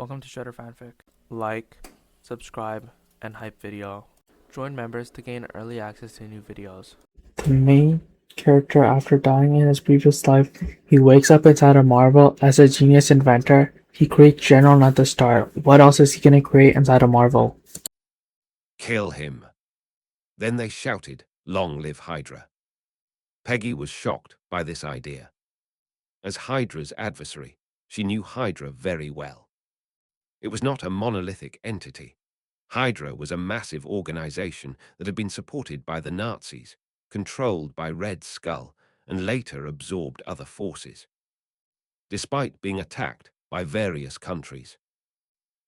Welcome to Shredder Fanfic. Like, subscribe, and hype video. Join members to gain early access to new videos. The main character, after dying in his previous life, he wakes up inside a marvel as a genius inventor. He creates Shenron at the start. What else is he gonna create inside a marvel? Kill him. Then they shouted, "Long live Hydra." Peggy was shocked by this idea. As Hydra's adversary, she knew Hydra very well. It was not a monolithic entity. Hydra was a massive organization that had been supported by the Nazis, controlled by Red Skull, and later absorbed other forces. Despite being attacked by various countries,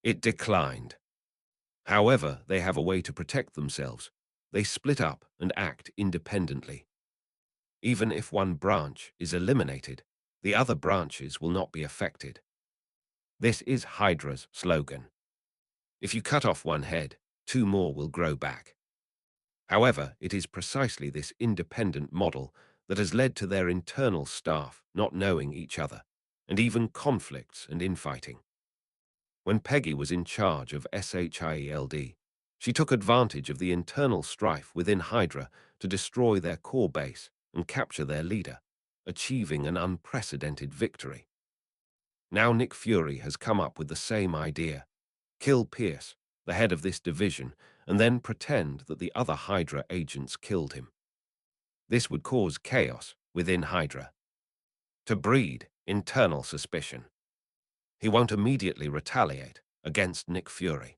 it declined. However, they have a way to protect themselves. They split up and act independently. Even if one branch is eliminated, the other branches will not be affected. This is Hydra's slogan. If you cut off one head, 2 more will grow back. However, it is precisely this independent model that has led to their internal staff not knowing each other, and even conflicts and infighting. When Peggy was in charge of SHIELD, she took advantage of the internal strife within Hydra to destroy their core base and capture their leader, achieving an unprecedented victory. Now Nick Fury has come up with the same idea: kill Pierce, the head of this division, and then pretend that the other Hydra agents killed him. This would cause chaos within Hydra, to breed internal suspicion. He won't immediately retaliate against Nick Fury.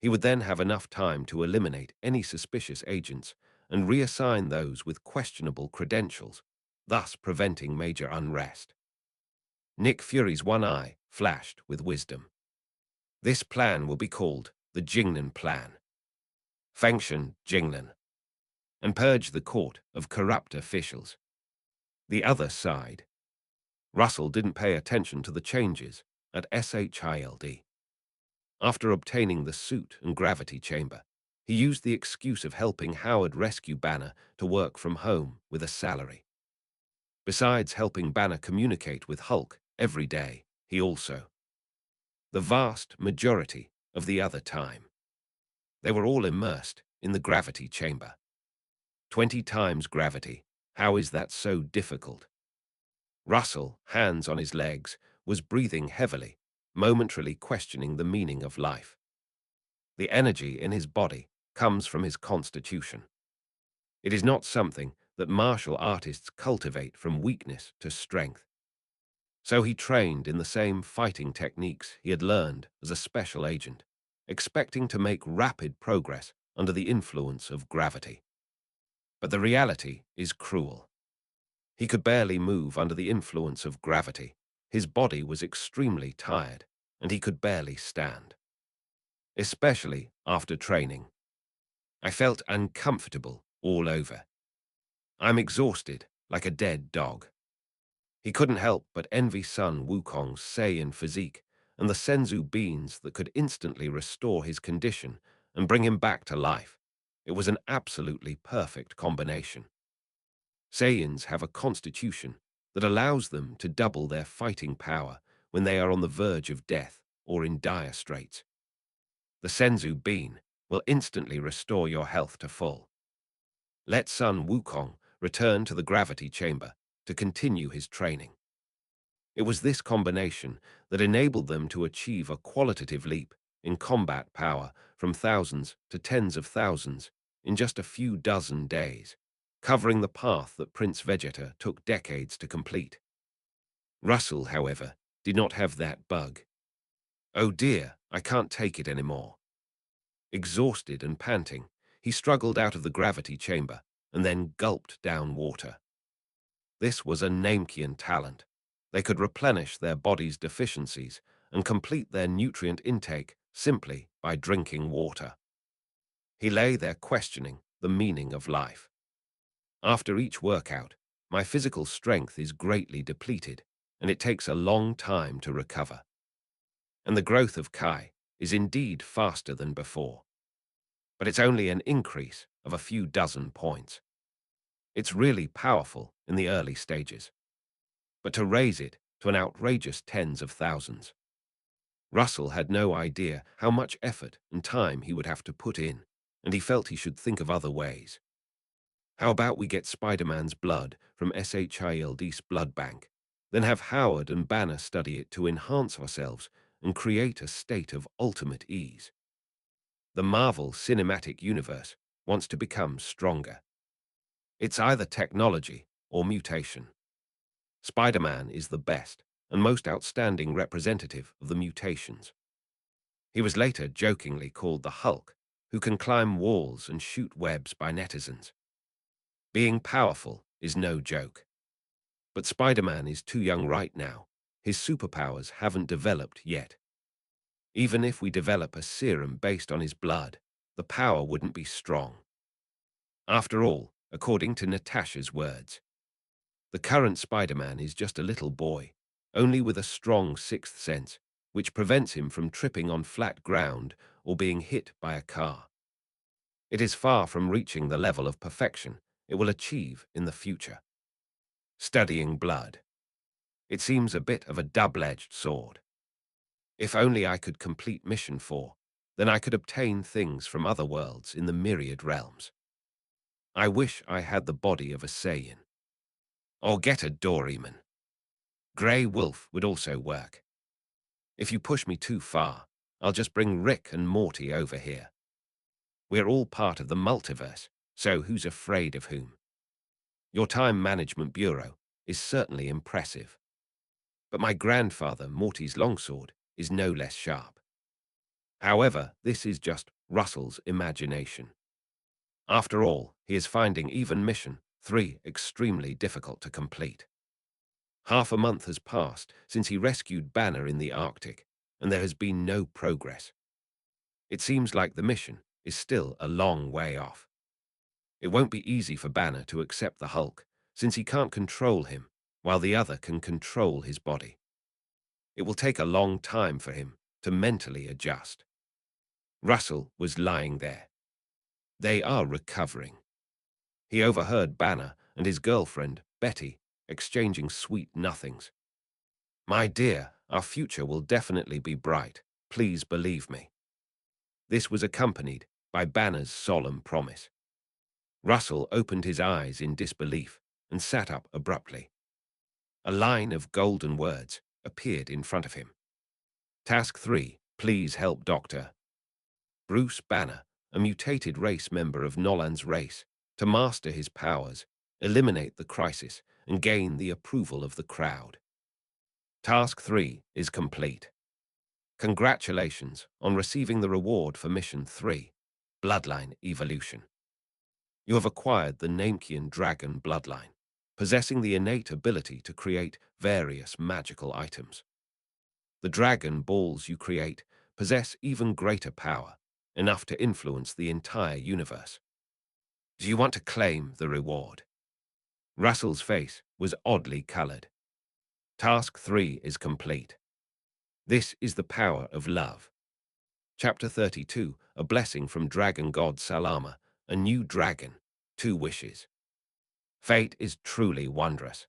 He would then have enough time to eliminate any suspicious agents and reassign those with questionable credentials, thus preventing major unrest. Nick Fury's one eye flashed with wisdom. This plan will be called the Jingnan Plan. Function Jingnan, and purge the court of corrupt officials. The other side. Russell didn't pay attention to the changes at SHIELD. After obtaining the suit and gravity chamber, he used the excuse of helping Howard rescue Banner to work from home with a salary. Besides helping Banner communicate with Hulk every day, he also, the vast majority of the other time, they were all immersed in the gravity chamber. 20 times gravity. How is that so difficult? Russell, hands on his legs, was breathing heavily, momentarily questioning the meaning of life. The energy in his body comes from his constitution. It is not something that martial artists cultivate from weakness to strength. So he trained in the same fighting techniques he had learned as a special agent, expecting to make rapid progress under the influence of gravity. But the reality is cruel. He could barely move under the influence of gravity. His body was extremely tired, and he could barely stand. Especially after training. I felt uncomfortable all over. I'm exhausted, like a dead dog. He couldn't help but envy Sun Wukong's Saiyan physique and the Senzu beans that could instantly restore his condition and bring him back to life. It was an absolutely perfect combination. Saiyans have a constitution that allows them to double their fighting power when they are on the verge of death or in dire straits. The Senzu bean will instantly restore your health to full. Let Sun Wukong return to the gravity chamber to continue his training. It was this combination that enabled them to achieve a qualitative leap in combat power from thousands to tens of thousands in just a few dozen days, covering the path that Prince Vegeta took decades to complete. Russell, however, did not have that bug. Oh dear, I can't take it anymore. Exhausted and panting, he struggled out of the gravity chamber and then gulped down water. This was a Namekian talent. They could replenish their body's deficiencies and complete their nutrient intake simply by drinking water. He lay there questioning the meaning of life. After each workout, my physical strength is greatly depleted, and it takes a long time to recover. And the growth of Kai is indeed faster than before. But it's only an increase of a few dozen points. It's really powerful in the early stages. But to raise it to an outrageous tens of thousands, Russell had no idea how much effort and time he would have to put in, and he felt he should think of other ways. How about we get Spider-Man's blood from SHILD's blood bank, then have Howard and Banner study it to enhance ourselves and create a state of ultimate ease? The Marvel Cinematic Universe wants to become stronger. It's either technology or mutation. Spider-Man is the best and most outstanding representative of the mutations. He was later jokingly called the Hulk, who can climb walls and shoot webs by netizens. Being powerful is no joke. But Spider-Man is too young right now. His superpowers haven't developed yet. Even if we develop a serum based on his blood, the power wouldn't be strong. After all, according to Natasha's words, the current Spider-Man is just a little boy, only with a strong sixth sense, which prevents him from tripping on flat ground or being hit by a car. It is far from reaching the level of perfection it will achieve in the future. Studying blood. It seems a bit of a double-edged sword. If only I could complete Mission 4, then I could obtain things from other worlds in the myriad realms. I wish I had the body of a Saiyan. Or get a Doraemon. Grey Wolf would also work. If you push me too far, I'll just bring Rick and Morty over here. We're all part of the multiverse, so who's afraid of whom? Your time management bureau is certainly impressive. But my grandfather, Morty's longsword, is no less sharp. However, this is just Russell's imagination. After all, he is finding even Mission 3 extremely difficult to complete. Half a month has passed since he rescued Banner in the Arctic, and there has been no progress. It seems like the mission is still a long way off. It won't be easy for Banner to accept the Hulk, since he can't control him, while the other can control his body. It will take a long time for him to mentally adjust. Russell was lying there. They are recovering. He overheard Banner and his girlfriend, Betty, exchanging sweet nothings. "My dear, our future will definitely be bright. Please believe me." This was accompanied by Banner's solemn promise. Russell opened his eyes in disbelief and sat up abruptly. A line of golden words appeared in front of him. Task 3, please help Dr. Bruce Banner, a mutated race member of Nolan's race, to master his powers, eliminate the crisis, and gain the approval of the crowd. Task 3 is complete. Congratulations on receiving the reward for Mission 3, Bloodline Evolution. You have acquired the Namekian Dragon bloodline, possessing the innate ability to create various magical items. The dragon balls you create possess even greater power, enough to influence the entire universe. Do you want to claim the reward? Russell's face was oddly colored. Task 3 is complete. This is the power of love. Chapter 32, A Blessing from Dragon God Salama, a New Dragon, 2 Wishes. Fate is truly wondrous.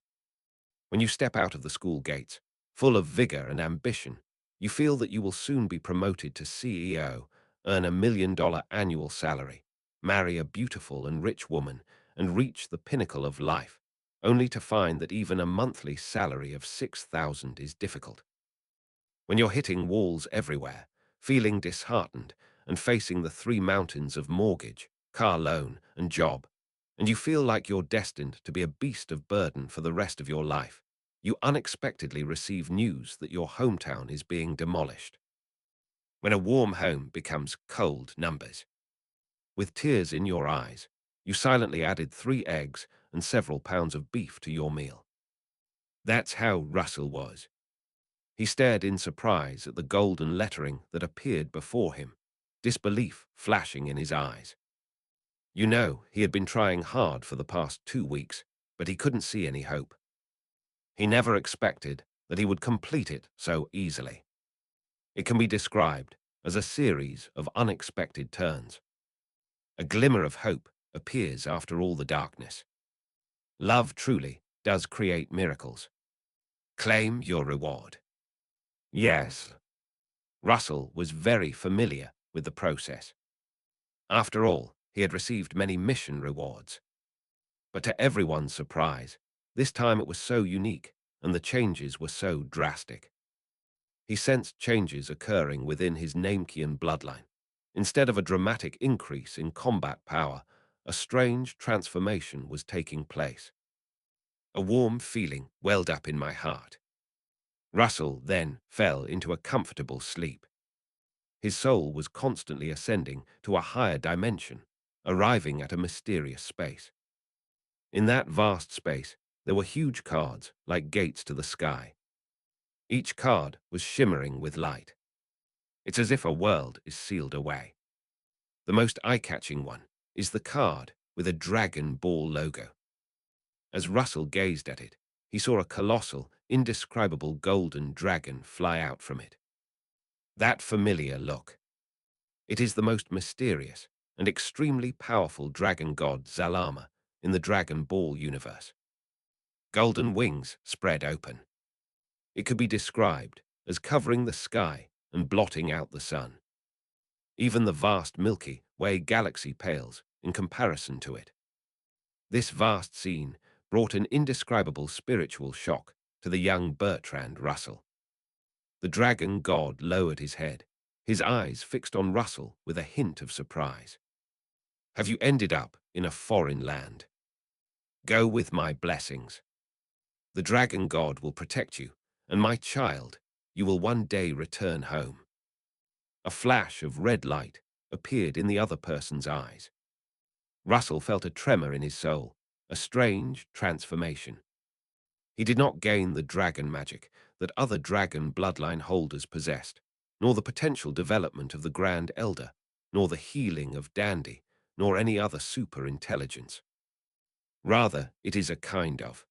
When you step out of the school gates, full of vigor and ambition, you feel that you will soon be promoted to CEO, earn $1 million annual salary, marry a beautiful and rich woman, and reach the pinnacle of life, only to find that even a monthly salary of $6,000 is difficult. When you're hitting walls everywhere, feeling disheartened, and facing the 3 mountains of mortgage, car loan, and job, and you feel like you're destined to be a beast of burden for the rest of your life, you unexpectedly receive news that your hometown is being demolished. When a warm home becomes cold numbers. With tears in your eyes, you silently added 3 eggs and several pounds of beef to your meal. That's how Russell was. He stared in surprise at the golden lettering that appeared before him, disbelief flashing in his eyes. You know, he had been trying hard for the past 2 weeks, but he couldn't see any hope. He never expected that he would complete it so easily. It can be described as a series of unexpected turns. A glimmer of hope appears after all the darkness. Love truly does create miracles. Claim your reward. Yes. Russell was very familiar with the process. After all, he had received many mission rewards. But to everyone's surprise, this time it was so unique, and the changes were so drastic. He sensed changes occurring within his Namekian bloodline. Instead of a dramatic increase in combat power, a strange transformation was taking place. A warm feeling welled up in my heart. Russell then fell into a comfortable sleep. His soul was constantly ascending to a higher dimension, arriving at a mysterious space. In that vast space, there were huge cards like gates to the sky. Each card was shimmering with light. It's as if a world is sealed away. The most eye-catching one is the card with a Dragon Ball logo. As Russell gazed at it, he saw a colossal, indescribable golden dragon fly out from it. That familiar look. It is the most mysterious and extremely powerful dragon god Zalama in the Dragon Ball universe. Golden wings spread open. It could be described as covering the sky and blotting out the sun. Even the vast Milky Way galaxy pales in comparison to it. This vast scene brought an indescribable spiritual shock to the young Bertrand Russell. The dragon god lowered his head, his eyes fixed on Russell with a hint of surprise. Have you ended up in a foreign land? Go with my blessings. The dragon god will protect you, and my child, you will one day return home. A flash of red light appeared in the other person's eyes. Russell felt a tremor in his soul, a strange transformation. He did not gain the dragon magic that other dragon bloodline holders possessed, nor the potential development of the Grand Elder, nor the healing of Dandy, nor any other super intelligence. Rather, it is a kind of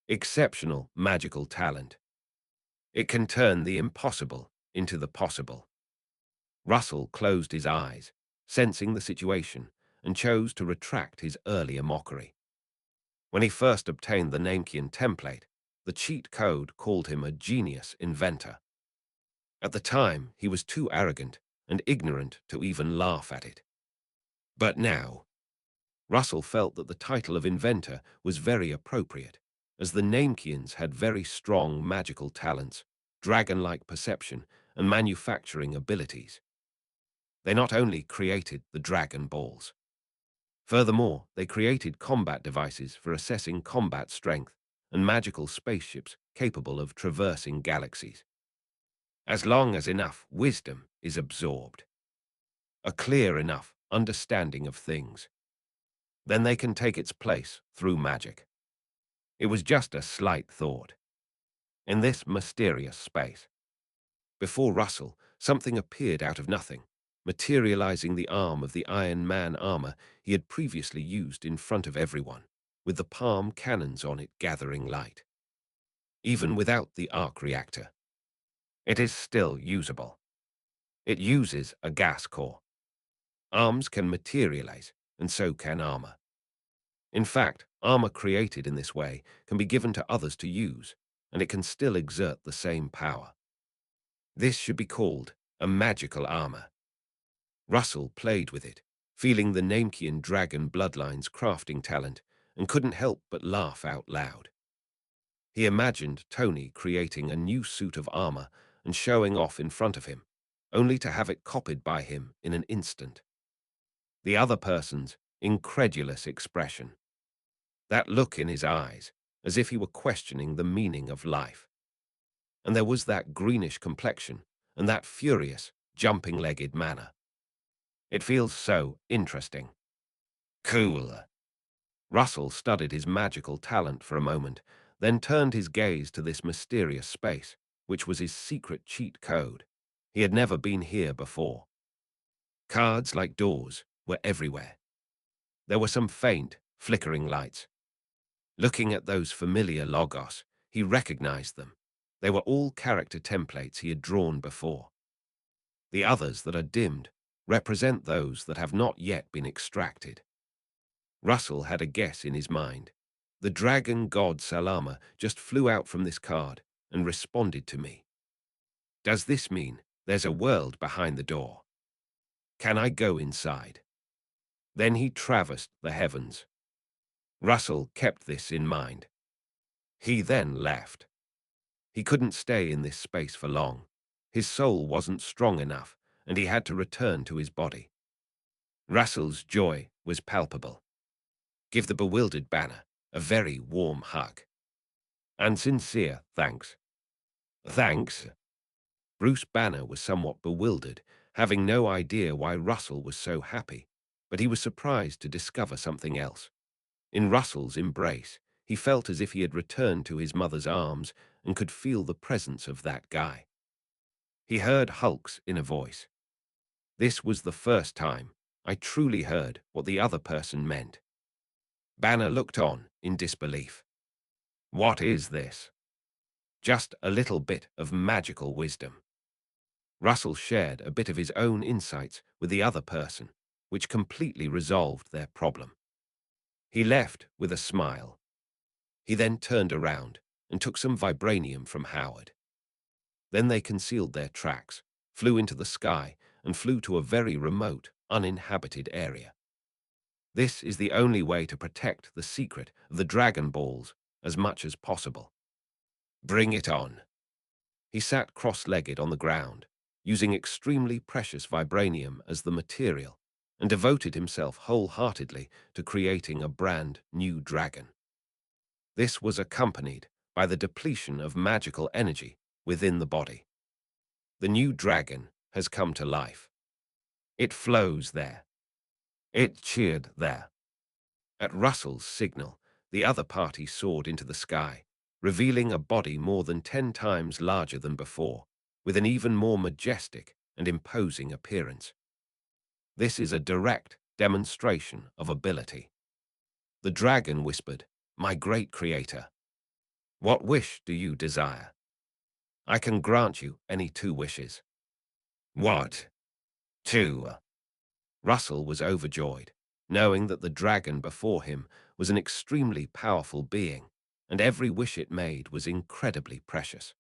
exceptional magical talent. It can turn the impossible into the possible. Russell closed his eyes, sensing the situation, and chose to retract his earlier mockery. When he first obtained the Namekian template, the cheat code called him a genius inventor. At the time, he was too arrogant and ignorant to even laugh at it. But now, Russell felt that the title of inventor was very appropriate, as the Namekians had very strong magical talents, dragon-like perception, and manufacturing abilities. They not only created the Dragon Balls. Furthermore, they created combat devices for assessing combat strength and magical spaceships capable of traversing galaxies. As long as enough wisdom is absorbed, a clear enough understanding of things, then they can take its place through magic. It was just a slight thought. In this mysterious space, before Russell, something appeared out of nothing, materializing the arm of the Iron Man armor he had previously used in front of everyone, with the palm cannons on it gathering light. Even without the arc reactor, it is still usable. It uses a gas core. Arms can materialize, and so can armor. In fact, armor created in this way can be given to others to use, and it can still exert the same power. This should be called a magical armor. Russell played with it, feeling the Namekian dragon bloodline's crafting talent, and couldn't help but laugh out loud. He imagined Tony creating a new suit of armor and showing off in front of him, only to have it copied by him in an instant. The other person's incredulous expression. That look in his eyes, as if he were questioning the meaning of life. And there was that greenish complexion and that furious, jumping-legged manner. It feels so interesting. Cool. Russell studied his magical talent for a moment, then turned his gaze to this mysterious space, which was his secret cheat code. He had never been here before. Cards like doors were everywhere. There were some faint, flickering lights. Looking at those familiar logos, he recognized them. They were all character templates he had drawn before. The others that are dimmed represent those that have not yet been extracted. Russell had a guess in his mind. The dragon god Salama just flew out from this card and responded to me. Does this mean There's a world behind the door. Can I go inside? Then he traversed the heavens. Russell kept this in mind. He then left. He couldn't stay in this space for long. His soul wasn't strong enough, and he had to return to his body. Russell's joy was palpable. Give the bewildered Banner a very warm hug. And sincere thanks. Thanks. Bruce Banner was somewhat bewildered, having no idea why Russell was so happy, but he was surprised to discover something else. In Russell's embrace, he felt as if he had returned to his mother's arms and could feel the presence of that guy. He heard Hulk's inner voice. This was the first time I truly heard what the other person meant. Banner looked on in disbelief. What is this? Just a little bit of magical wisdom. Russell shared a bit of his own insights with the other person, which completely resolved their problem. He left with a smile. He then turned around and took some vibranium from Howard. Then they concealed their tracks, flew into the sky, and flew to a very remote, uninhabited area. This is the only way to protect the secret of the Dragon Balls as much as possible. Bring it on. He sat cross-legged on the ground, using extremely precious vibranium as the material, and devoted himself wholeheartedly to creating a brand new dragon. This was accompanied by the depletion of magical energy within the body. The new dragon has come to life. It flows there. It cheered there. At Russell's signal, the other party soared into the sky, revealing a body more than 10 times larger than before, with an even more majestic and imposing appearance. This is a direct demonstration of ability. The dragon whispered, "My great creator, what wish do you desire? I can grant you any 2 wishes." What? 2? Russell was overjoyed, knowing that the dragon before him was an extremely powerful being, and every wish it made was incredibly precious.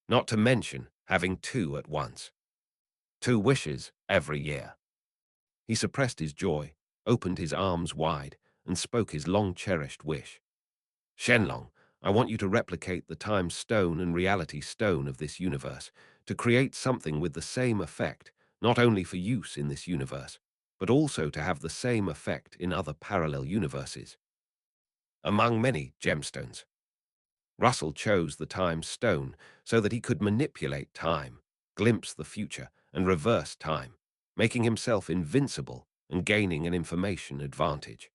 Not to mention having 2 at once. 2 wishes every year. He suppressed his joy, opened his arms wide, and spoke his long-cherished wish. Shenlong, I want you to replicate the time stone and reality stone of this universe, to create something with the same effect, not only for use in this universe, but also to have the same effect in other parallel universes. Among many gemstones, Russell chose the time stone so that he could manipulate time, glimpse the future, and reverse time, making himself invincible and gaining an information advantage.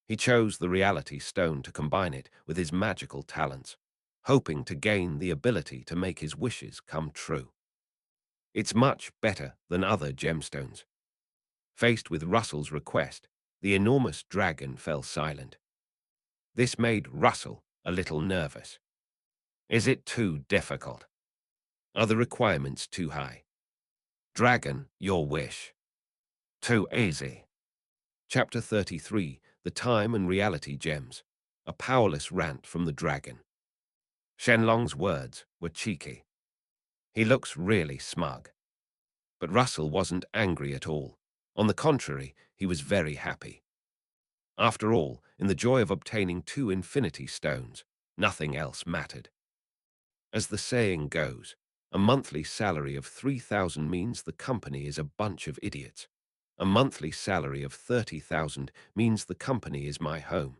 He chose the reality stone to combine it with his magical talents, hoping to gain the ability to make his wishes come true. It's much better than other gemstones. Faced with Russell's request, the enormous dragon fell silent. This made Russell a little nervous. Is it too difficult? Are the requirements too high? Dragon, your wish. Too easy. Chapter 33, The Time and Reality Gems. A powerless rant from the dragon. Shenlong's words were cheeky. He looks really smug. But Russell wasn't angry at all. On the contrary, he was very happy. After all, in the joy of obtaining 2 infinity stones, nothing else mattered. As the saying goes, a monthly salary of 3,000 means the company is a bunch of idiots. A monthly salary of 30,000 means the company is my home.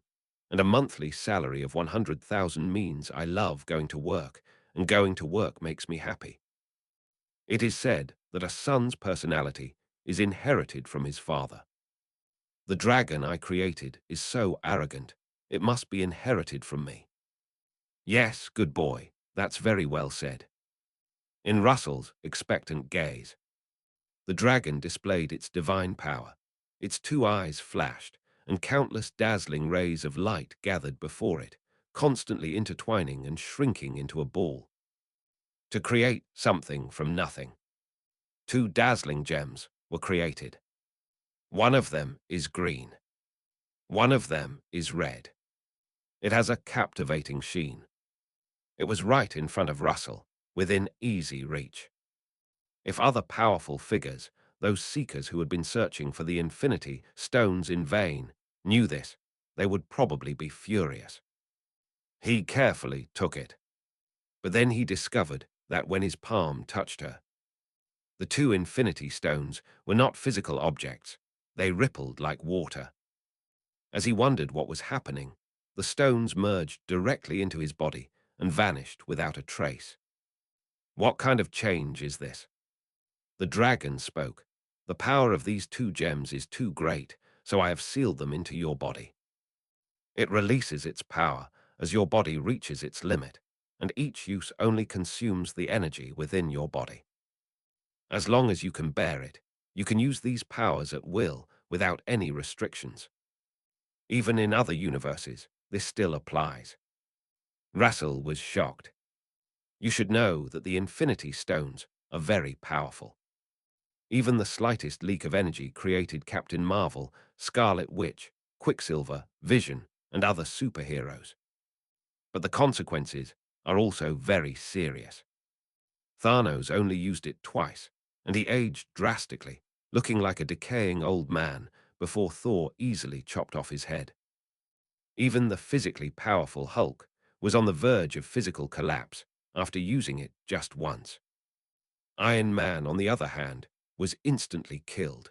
And a monthly salary of 100,000 means I love going to work, and going to work makes me happy. It is said that a son's personality is inherited from his father. The dragon I created is so arrogant, it must be inherited from me. Yes, good boy, that's very well said. In Russell's expectant gaze, the dragon displayed its divine power. Its 2 eyes flashed, and countless dazzling rays of light gathered before it, constantly intertwining and shrinking into a ball. To create something from nothing. 2 dazzling gems were created. One of them is green. One of them is red. It has a captivating sheen. It was right in front of Russell, within easy reach. If other powerful figures, those seekers who had been searching for the Infinity Stones in vain, knew this, they would probably be furious. He carefully took it, but then he discovered that when his palm touched her, the two Infinity Stones were not physical objects, they rippled like water. As he wondered what was happening, the stones merged directly into his body and vanished without a trace. What kind of change is this? The dragon spoke. The power of these two gems is too great, so I have sealed them into your body. It releases its power as your body reaches its limit, and each use only consumes the energy within your body. As long as you can bear it, you can use these powers at will without any restrictions. Even in other universes, this still applies. Russell was shocked. You should know that the Infinity Stones are very powerful. Even the slightest leak of energy created Captain Marvel, Scarlet Witch, Quicksilver, Vision, and other superheroes. But the consequences are also very serious. Thanos only used it twice, and he aged drastically, looking like a decaying old man before Thor easily chopped off his head. Even the physically powerful Hulk was on the verge of physical collapse after using it just once. Iron Man, on the other hand, was instantly killed.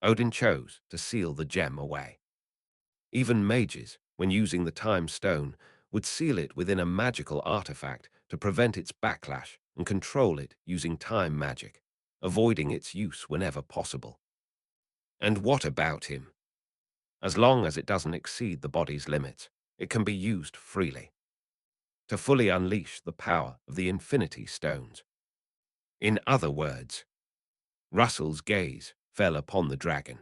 Odin chose to seal the gem away. Even mages, when using the Time Stone, would seal it within a magical artifact to prevent its backlash and control it using time magic, avoiding its use whenever possible. And what about him? As long as it doesn't exceed the body's limits, it can be used freely to fully unleash the power of the Infinity Stones. In other words, Russell's gaze fell upon the dragon.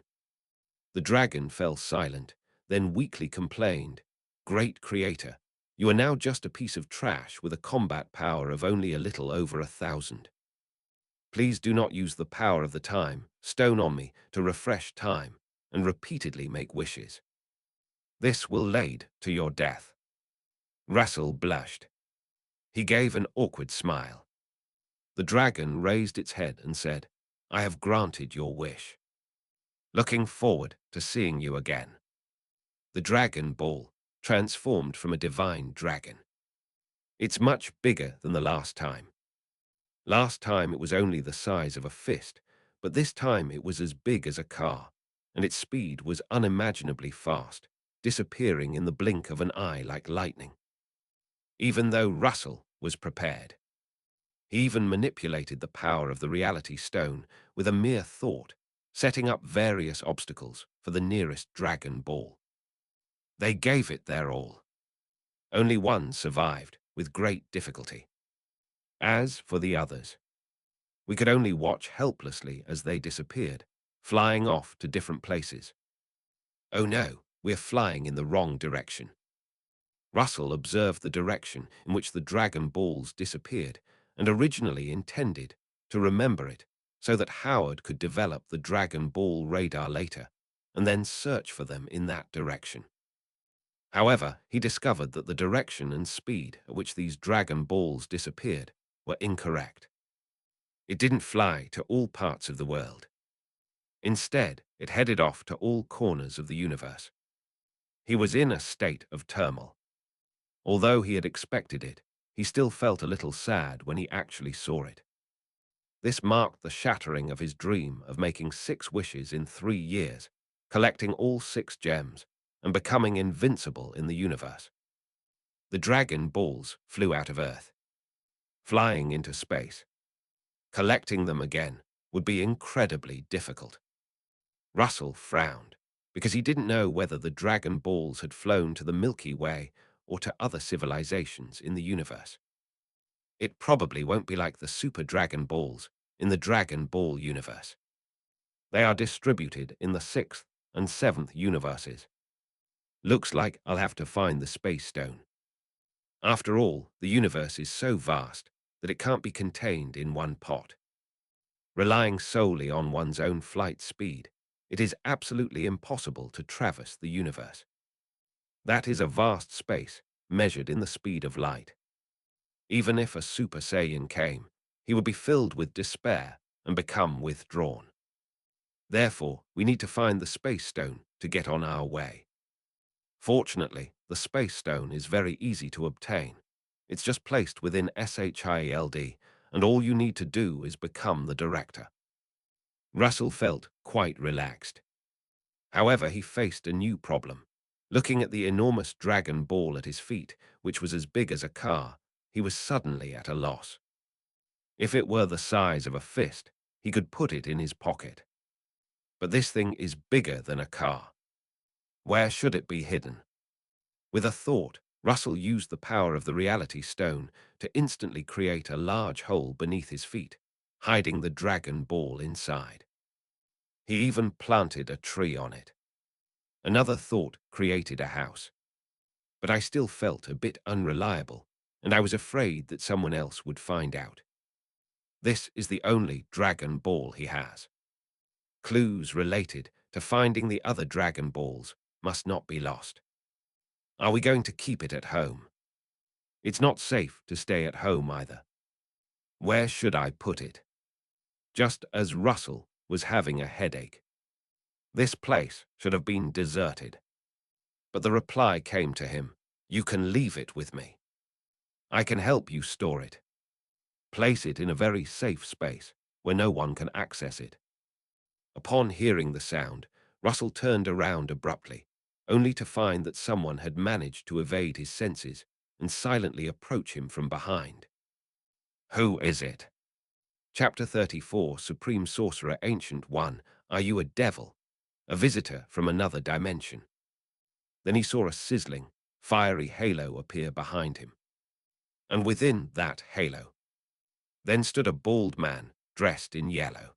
The dragon fell silent, then weakly complained, "Great Creator, you are now just a piece of trash with a combat power of only a little over 1,000. Please do not use the power of the Time Stone on me to refresh time and repeatedly make wishes. This will lead to your death." Russell blushed. He gave an awkward smile. The dragon raised its head and said, "I have granted your wish. Looking forward to seeing you again." The Dragon Ball transformed from a divine dragon. It's much bigger than the last time. Last time it was only the size of a fist, but this time it was as big as a car, and its speed was unimaginably fast, disappearing in the blink of an eye like lightning. Even though Russell was prepared, he even manipulated the power of the Reality Stone with a mere thought, setting up various obstacles for the nearest Dragon Ball. They gave it their all. Only one survived with great difficulty. As for the others, we could only watch helplessly as they disappeared, flying off to different places. Oh no, we're flying in the wrong direction. Russell observed the direction in which the Dragon Balls disappeared and originally intended to remember it so that Howard could develop the Dragon Ball radar later and then search for them in that direction. However, he discovered that the direction and speed at which these Dragon Balls disappeared were incorrect. It didn't fly to all parts of the world. Instead, it headed off to all corners of the universe. He was in a state of turmoil. Although he had expected it, he still felt a little sad when he actually saw it. This marked the shattering of his dream of making 6 wishes in 3 years, collecting all 6 gems, and becoming invincible in the universe. The Dragon Balls flew out of Earth, flying into space. Collecting them again would be incredibly difficult. Russell frowned, because he didn't know whether the Dragon Balls had flown to the Milky Way or to other civilizations in the universe. It probably won't be like the Super Dragon Balls in the Dragon Ball universe. They are distributed in the 6th and 7th universes. Looks like I'll have to find the Space Stone. After all, the universe is so vast that it can't be contained in one pot. Relying solely on one's own flight speed, it is absolutely impossible to traverse the universe. That is a vast space, measured in the speed of light. Even if a Super Saiyan came, he would be filled with despair and become withdrawn. Therefore, we need to find the space stone to get on our way. Fortunately, the space stone is very easy to obtain. It's just placed within SHIELD, and all you need to do is become the director. Russell felt quite relaxed. However, he faced a new problem. Looking at the enormous dragon ball at his feet, which was as big as a car, he was suddenly at a loss. If it were the size of a fist, he could put it in his pocket. But this thing is bigger than a car. Where should it be hidden? With a thought, Russell used the power of the reality stone to instantly create a large hole beneath his feet, hiding the dragon ball inside. He even planted a tree on it. Another thought created a house. But I still felt a bit unreliable, and I was afraid that someone else would find out. This is the only dragon ball he has. Clues related to finding the other dragon balls must not be lost. Are we going to keep it at home? It's not safe to stay at home either. Where should I put it? Just as Russell was having a headache. This place should have been deserted. But the reply came to him, "You can leave it with me. I can help you store it. Place it in a very safe space where no one can access it." Upon hearing the sound, Russell turned around abruptly, only to find that someone had managed to evade his senses and silently approach him from behind. Who is it? Chapter 34, Supreme Sorcerer Ancient One, are you a devil? A visitor from another dimension? Then he saw a sizzling, fiery halo appear behind him. And within that halo, then stood a bald man dressed in yellow.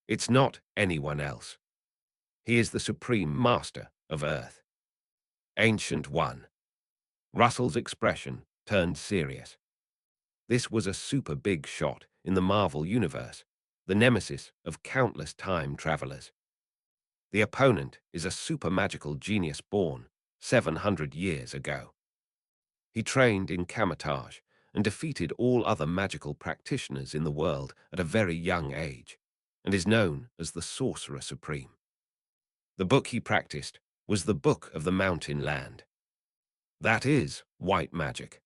It's not anyone else. He is the Supreme Master of Earth. Ancient One. Russell's expression turned serious. This was a super big shot in the Marvel Universe, the nemesis of countless time travelers. The opponent is a super magical genius born 700 years ago. He trained in camouflage and defeated all other magical practitioners in the world at a very young age, and is known as the Sorcerer Supreme. The book he practiced was the Book of the Mountain Land. That is white magic.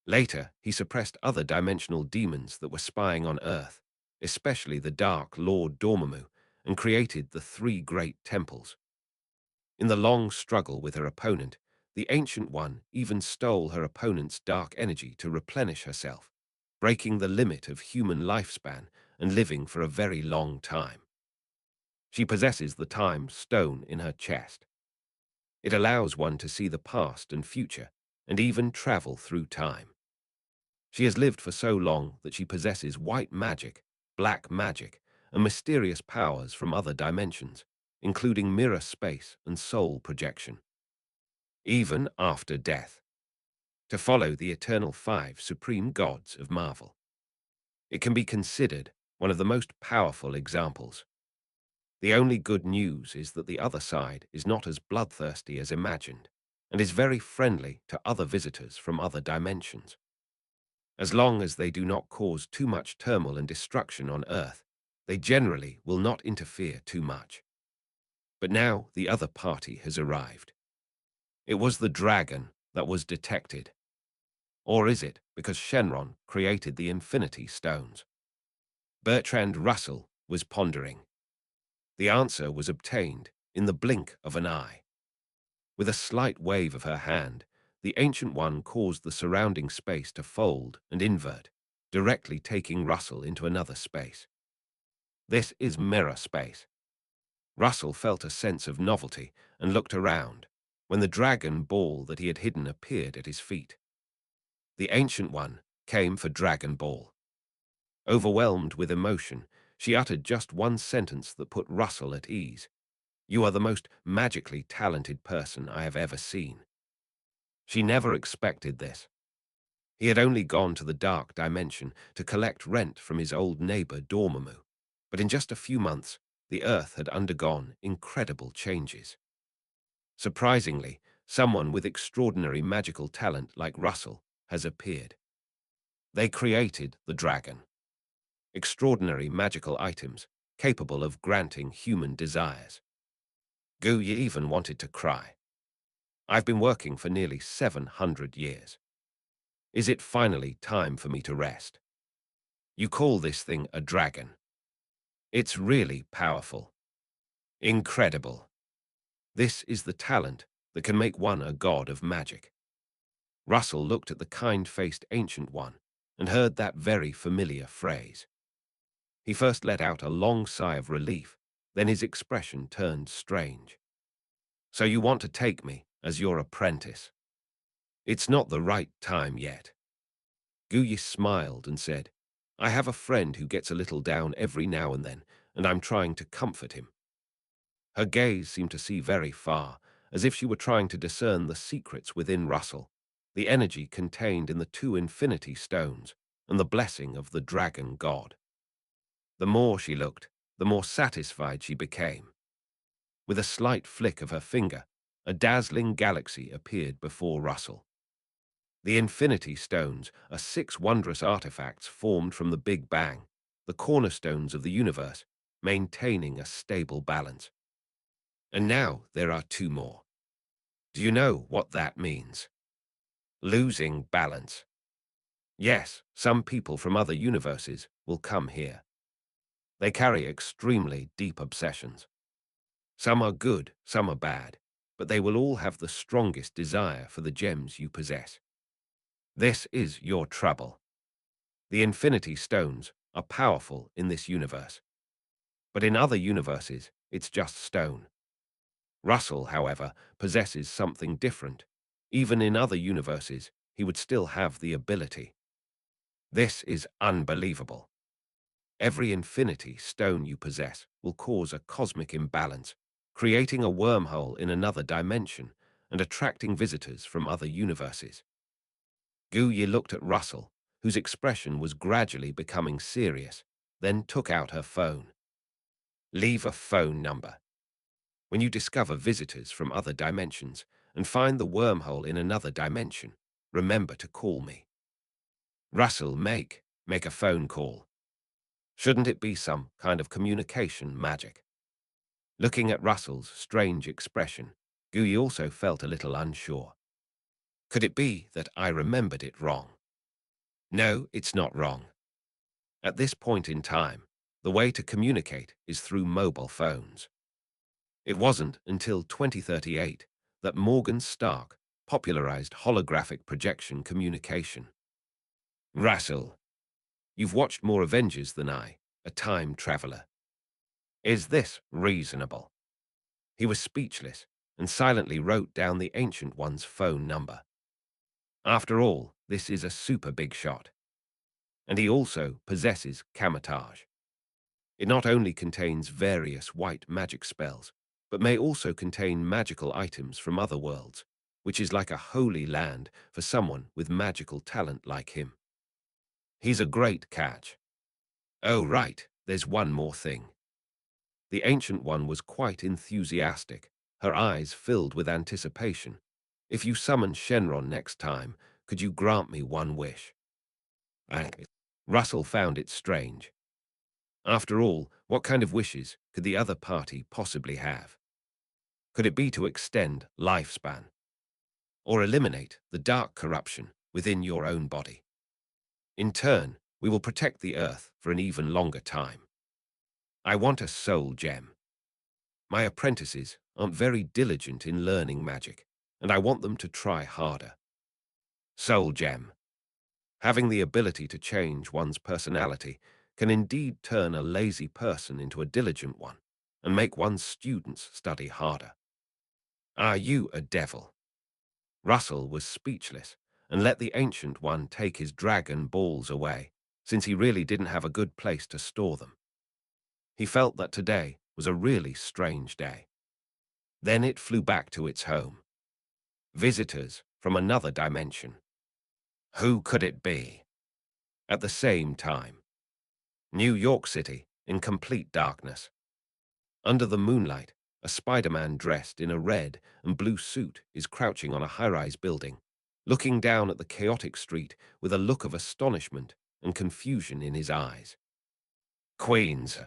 Later, he suppressed other dimensional demons that were spying on Earth, especially the Dark Lord Dormammu, and created the 3 great temples. In the long struggle with her opponent, the Ancient One even stole her opponent's dark energy to replenish herself, breaking the limit of human lifespan and living for a very long time. She possesses the Time Stone in her chest. It allows one to see the past and future, and even travel through time. She has lived for so long that she possesses white magic, black magic, and mysterious powers from other dimensions, including mirror space and soul projection. Even after death, to follow the eternal 5 supreme gods of Marvel. It can be considered one of the most powerful examples. The only good news is that the other side is not as bloodthirsty as imagined, and is very friendly to other visitors from other dimensions. As long as they do not cause too much turmoil and destruction on Earth, they generally will not interfere too much. But now the other party has arrived. It was the dragon that was detected. Or is it because Shenron created the Infinity Stones? Bertrand Russell was pondering. The answer was obtained in the blink of an eye. With a slight wave of her hand, the Ancient One caused the surrounding space to fold and invert, directly taking Russell into another space. This is mirror space. Russell felt a sense of novelty and looked around, when the dragon ball that he had hidden appeared at his feet. The Ancient One came for Dragon Ball. Overwhelmed with emotion, she uttered just one sentence that put Russell at ease. "You are the most magically talented person I have ever seen." She never expected this. He had only gone to the dark dimension to collect rent from his old neighbor Dormammu, but in just a few months, the Earth had undergone incredible changes. Surprisingly, someone with extraordinary magical talent like Russell has appeared. They created the dragon. extraordinary magical items capable of granting human desires. Guyi even wanted to cry. I've been working for nearly 700 years. Is it finally time for me to rest? You call this thing a dragon? It's really powerful. Incredible. This is the talent that can make one a god of magic. Russell looked at the kind-faced ancient one and heard that very familiar phrase. He first let out a long sigh of relief, then his expression turned strange. So you want to take me as your apprentice? It's not the right time yet. Guyi smiled and said, I have a friend who gets a little down every now and then, and I'm trying to comfort him. Her gaze seemed to see very far, as if she were trying to discern the secrets within Russell, the energy contained in the two infinity stones, and the blessing of the dragon god. The more she looked, the more satisfied she became. With a slight flick of her finger, a dazzling galaxy appeared before Russell. The Infinity Stones are 6 wondrous artifacts formed from the Big Bang, the cornerstones of the universe, maintaining a stable balance. And now there are 2 more. Do you know what that means? Losing balance. Yes, some people from other universes will come here. They carry extremely deep obsessions. Some are good, some are bad, but they will all have the strongest desire for the gems you possess. This is your trouble. The Infinity Stones are powerful in this universe, but in other universes, it's just stone. Russell, however, possesses something different. Even in other universes, he would still have the ability. This is unbelievable. Every Infinity Stone you possess will cause a cosmic imbalance, creating a wormhole in another dimension and attracting visitors from other universes. Guyi looked at Russell, whose expression was gradually becoming serious, then took out her phone. Leave a phone number. When you discover visitors from other dimensions and find the wormhole in another dimension, remember to call me. Russell, make a phone call. Shouldn't it be some kind of communication magic? Looking at Russell's strange expression, Guyi also felt a little unsure. Could it be that I remembered it wrong? No, it's not wrong. At this point in time, the way to communicate is through mobile phones. It wasn't until 2038 that Morgan Stark popularized holographic projection communication. Russell, you've watched more Avengers than I, a time traveler. Is this reasonable? He was speechless and silently wrote down the Ancient One's phone number. After all, this is a super big shot. And he also possesses camouflage. It not only contains various white magic spells, but may also contain magical items from other worlds, which is like a holy land for someone with magical talent like him. He's a great catch. Oh, right, there's one more thing. The Ancient One was quite enthusiastic, her eyes filled with anticipation. If you summon Shenron next time, could you grant me one wish? Russell found it strange. After all, what kind of wishes could the other party possibly have? Could it be to extend lifespan? Or eliminate the dark corruption within your own body? In turn, we will protect the earth for an even longer time. I want a soul gem. My apprentices aren't very diligent in learning magic, and I want them to try harder. Soul gem. Having the ability to change one's personality can indeed turn a lazy person into a diligent one and make one's students study harder. Are you a devil? Russell was speechless and let the Ancient One take his dragon balls away, since he really didn't have a good place to store them. He felt that today was a really strange day. Then it flew back to its home. Visitors from another dimension. Who could it be? At the same time, New York City in complete darkness. Under the moonlight, a Spider-Man dressed in a red and blue suit is crouching on a high-rise building, looking down at the chaotic street with a look of astonishment and confusion in his eyes. Queens.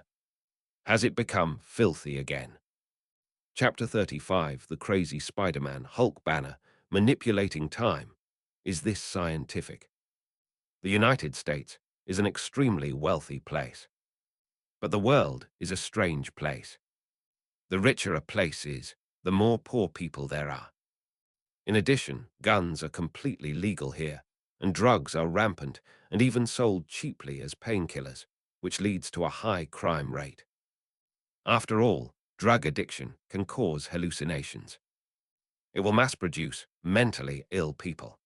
Has it become filthy again? Chapter 35, The Crazy Spider-Man Hulk Banner, Manipulating Time. Is this scientific? The United States is an extremely wealthy place. But the world is a strange place. The richer a place is, the more poor people there are. In addition, guns are completely legal here, and drugs are rampant and even sold cheaply as painkillers, which leads to a high crime rate. After all, drug addiction can cause hallucinations. It will mass-produce mentally ill people.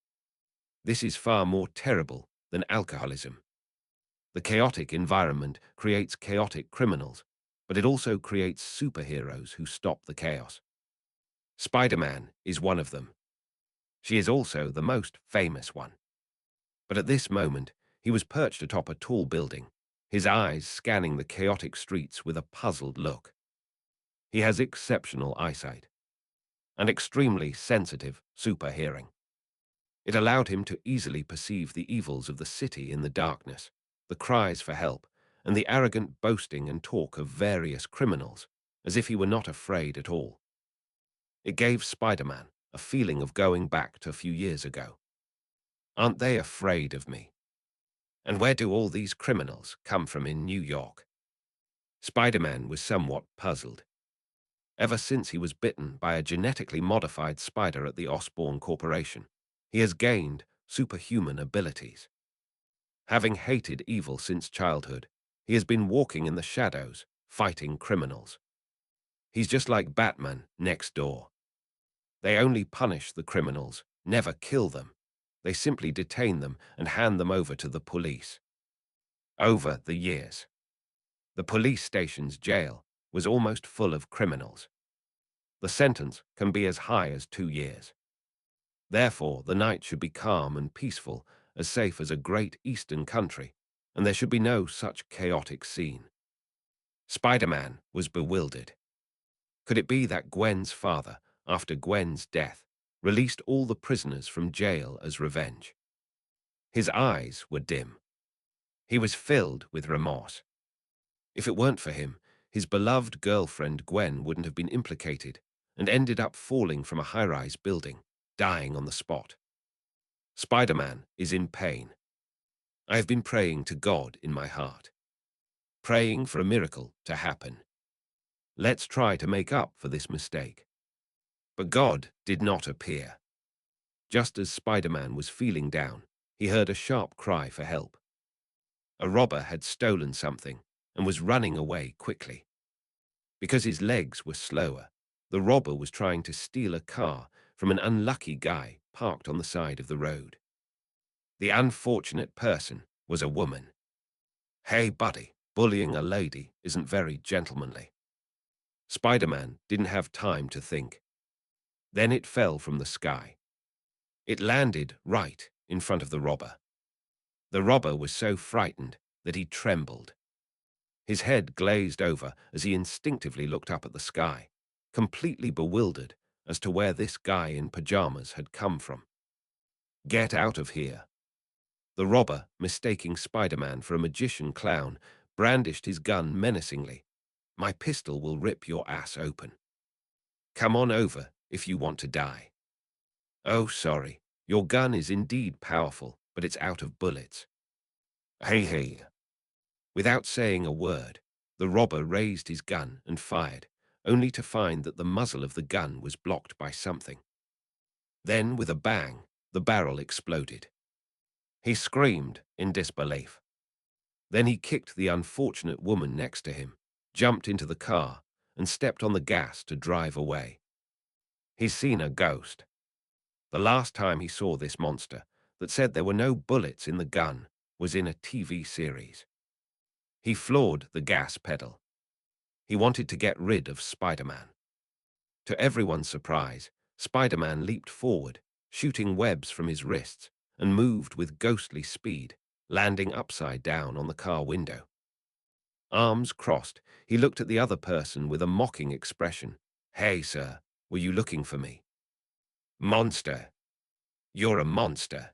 This is far more terrible than alcoholism. The chaotic environment creates chaotic criminals, but it also creates superheroes who stop the chaos. Spider-Man is one of them. She is also the most famous one. But at this moment, he was perched atop a tall building, his eyes scanning the chaotic streets with a puzzled look. He has exceptional eyesight and extremely sensitive super hearing. It allowed him to easily perceive the evils of the city in the darkness, the cries for help, and the arrogant boasting and talk of various criminals, as if he were not afraid at all. It gave Spider-Man a feeling of going back to a few years ago. Aren't they afraid of me? And where do all these criminals come from in New York? Spider-Man was somewhat puzzled. Ever since he was bitten by a genetically modified spider at the Osborn Corporation, he has gained superhuman abilities. Having hated evil since childhood, he has been walking in the shadows, fighting criminals. He's just like Batman next door. They only punish the criminals, never kill them. They simply detain them and hand them over to the police. Over the years, the police station's jail was almost full of criminals. The sentence can be as high as 2 years. Therefore, the night should be calm and peaceful, as safe as a great eastern country, and there should be no such chaotic scene. Spider-Man was bewildered. Could it be that Gwen's father, after Gwen's death, released all the prisoners from jail as revenge? His eyes were dim. He was filled with remorse. If it weren't for him, his beloved girlfriend Gwen wouldn't have been implicated and ended up falling from a high-rise building, dying on the spot. Spider-Man is in pain. I have been praying to God in my heart, praying for a miracle to happen. Let's try to make up for this mistake. But God did not appear. Just as Spider-Man was feeling down, he heard a sharp cry for help. A robber had stolen something and was running away quickly. Because his legs were slower, the robber was trying to steal a car from an unlucky guy parked on the side of the road. The unfortunate person was a woman. Hey, buddy, bullying a lady isn't very gentlemanly. Spider-Man didn't have time to think. Then it fell from the sky. It landed right in front of the robber. The robber was so frightened that he trembled. His head glazed over as he instinctively looked up at the sky, completely bewildered as to where this guy in pajamas had come from. Get out of here. The robber, mistaking Spider-Man for a magician clown, brandished his gun menacingly. My pistol will rip your ass open. Come on over if you want to die. Oh, sorry. Your gun is indeed powerful, but it's out of bullets. Hey. Without saying a word, the robber raised his gun and fired, only to find that the muzzle of the gun was blocked by something. Then, with a bang, the barrel exploded. He screamed in disbelief. Then he kicked the unfortunate woman next to him, jumped into the car, and stepped on the gas to drive away. He's seen a ghost. The last time he saw this monster, that said there were no bullets in the gun, was in a TV series. He floored the gas pedal. He wanted to get rid of Spider-Man. To everyone's surprise, Spider-Man leaped forward, shooting webs from his wrists, and moved with ghostly speed, landing upside down on the car window. Arms crossed, he looked at the other person with a mocking expression. Hey, sir, were you looking for me? Monster. You're a monster.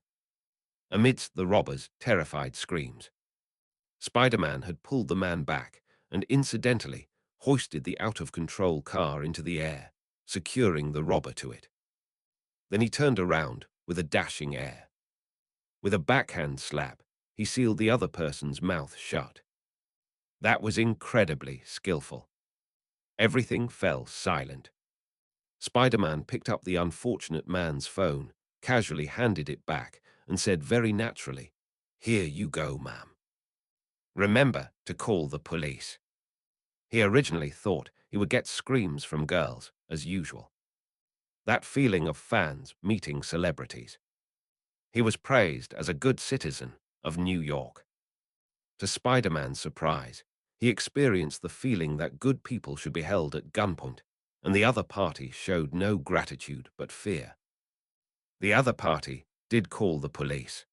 Amidst the robber's terrified screams, Spider-Man had pulled the man back and incidentally hoisted the out-of-control car into the air, securing the robber to it. Then he turned around with a dashing air. With a backhand slap, he sealed the other person's mouth shut. That was incredibly skillful. Everything fell silent. Spider-Man picked up the unfortunate man's phone, casually handed it back, and said very naturally, "Here you go, ma'am. Remember to call the police." He originally thought he would get screams from girls, as usual. That feeling of fans meeting celebrities. He was praised as a good citizen of New York. To Spider-Man's surprise, he experienced the feeling that good people should be held at gunpoint, and the other party showed no gratitude but fear. The other party did call the police,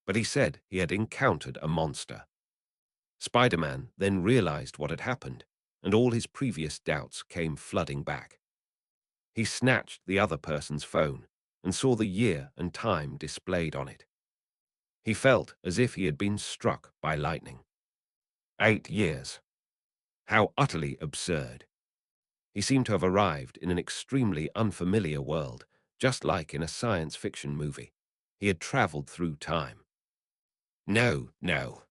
but he said he had encountered a monster. Spider-Man then realized what had happened, and all his previous doubts came flooding back. He snatched the other person's phone and saw the year and time displayed on it. He felt as if he had been struck by lightning. 8 years. How utterly absurd. He seemed to have arrived in an extremely unfamiliar world, just like in a science fiction movie. He had traveled through time. No, no.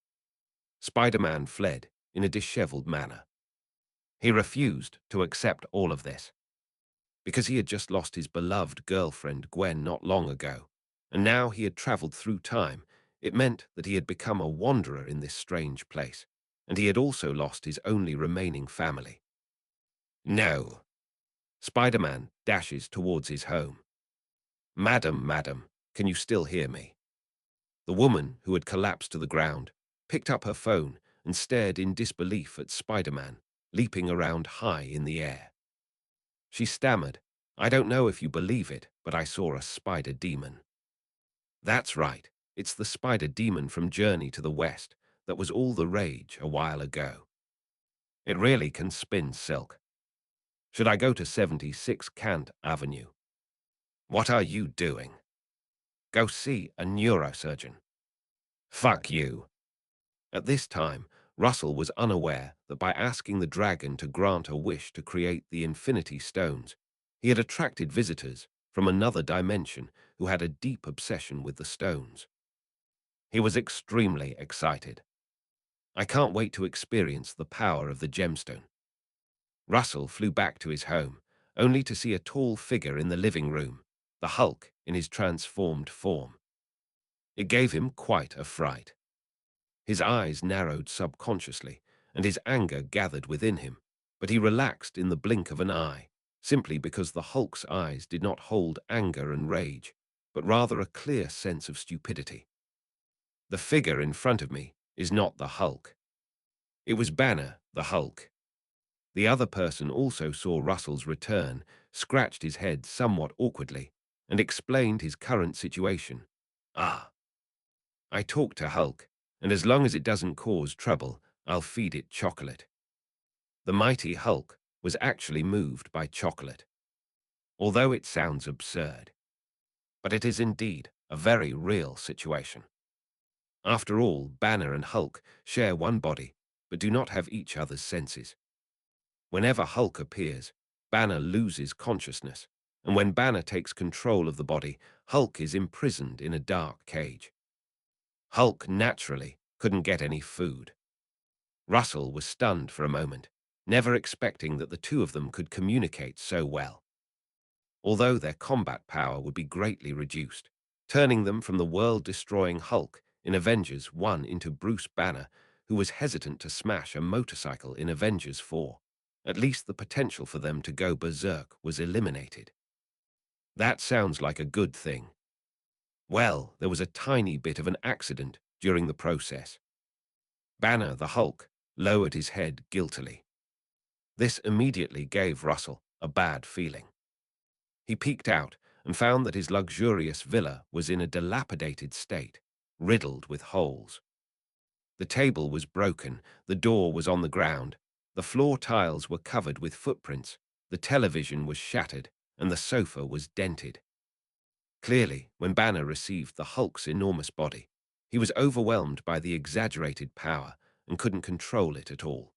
Spider-Man fled in a disheveled manner. He refused to accept all of this. Because he had just lost his beloved girlfriend Gwen not long ago, and now he had traveled through time, it meant that he had become a wanderer in this strange place, and he had also lost his only remaining family. No. Spider-Man dashes towards his home. "Madam, madam, can you still hear me?" The woman, who had collapsed to the ground, picked up her phone and stared in disbelief at Spider-Man, leaping around high in the air. She stammered, "I don't know if you believe it, but I saw a spider demon." That's right, it's the spider demon from Journey to the West that was all the rage a while ago. It really can spin silk. Should I go to 76 Kant Avenue? What are you doing? Go see a neurosurgeon. Fuck you. At this time, Russell was unaware that by asking the dragon to grant a wish to create the Infinity Stones, he had attracted visitors from another dimension who had a deep obsession with the stones. He was extremely excited. I can't wait to experience the power of the gemstone. Russell flew back to his home, only to see a tall figure in the living room, the Hulk in his transformed form. It gave him quite a fright. His eyes narrowed subconsciously, and his anger gathered within him, but he relaxed in the blink of an eye, simply because the Hulk's eyes did not hold anger and rage, but rather a clear sense of stupidity. The figure in front of me is not the Hulk. It was Banner, the Hulk. The other person also saw Russell's return, scratched his head somewhat awkwardly, and explained his current situation. "Ah. I talked to Hulk, and as long as it doesn't cause trouble, I'll feed it chocolate." The mighty Hulk was actually moved by chocolate. Although it sounds absurd, but it is indeed a very real situation. After all, Banner and Hulk share one body, but do not have each other's senses. Whenever Hulk appears, Banner loses consciousness, and when Banner takes control of the body, Hulk is imprisoned in a dark cage. Hulk naturally couldn't get any food. Russell was stunned for a moment, never expecting that the two of them could communicate so well. Although their combat power would be greatly reduced, turning them from the world-destroying Hulk in Avengers 1 into Bruce Banner, who was hesitant to smash a motorcycle in Avengers 4. At least the potential for them to go berserk was eliminated. That sounds like a good thing. Well, there was a tiny bit of an accident during the process. Banner, the Hulk, lowered his head guiltily. This immediately gave Russell a bad feeling. He peeked out and found that his luxurious villa was in a dilapidated state, riddled with holes. The table was broken, the door was on the ground, the floor tiles were covered with footprints, the television was shattered, and the sofa was dented. Clearly, when Banner received the Hulk's enormous body, He was overwhelmed by the exaggerated power and couldn't control it at all.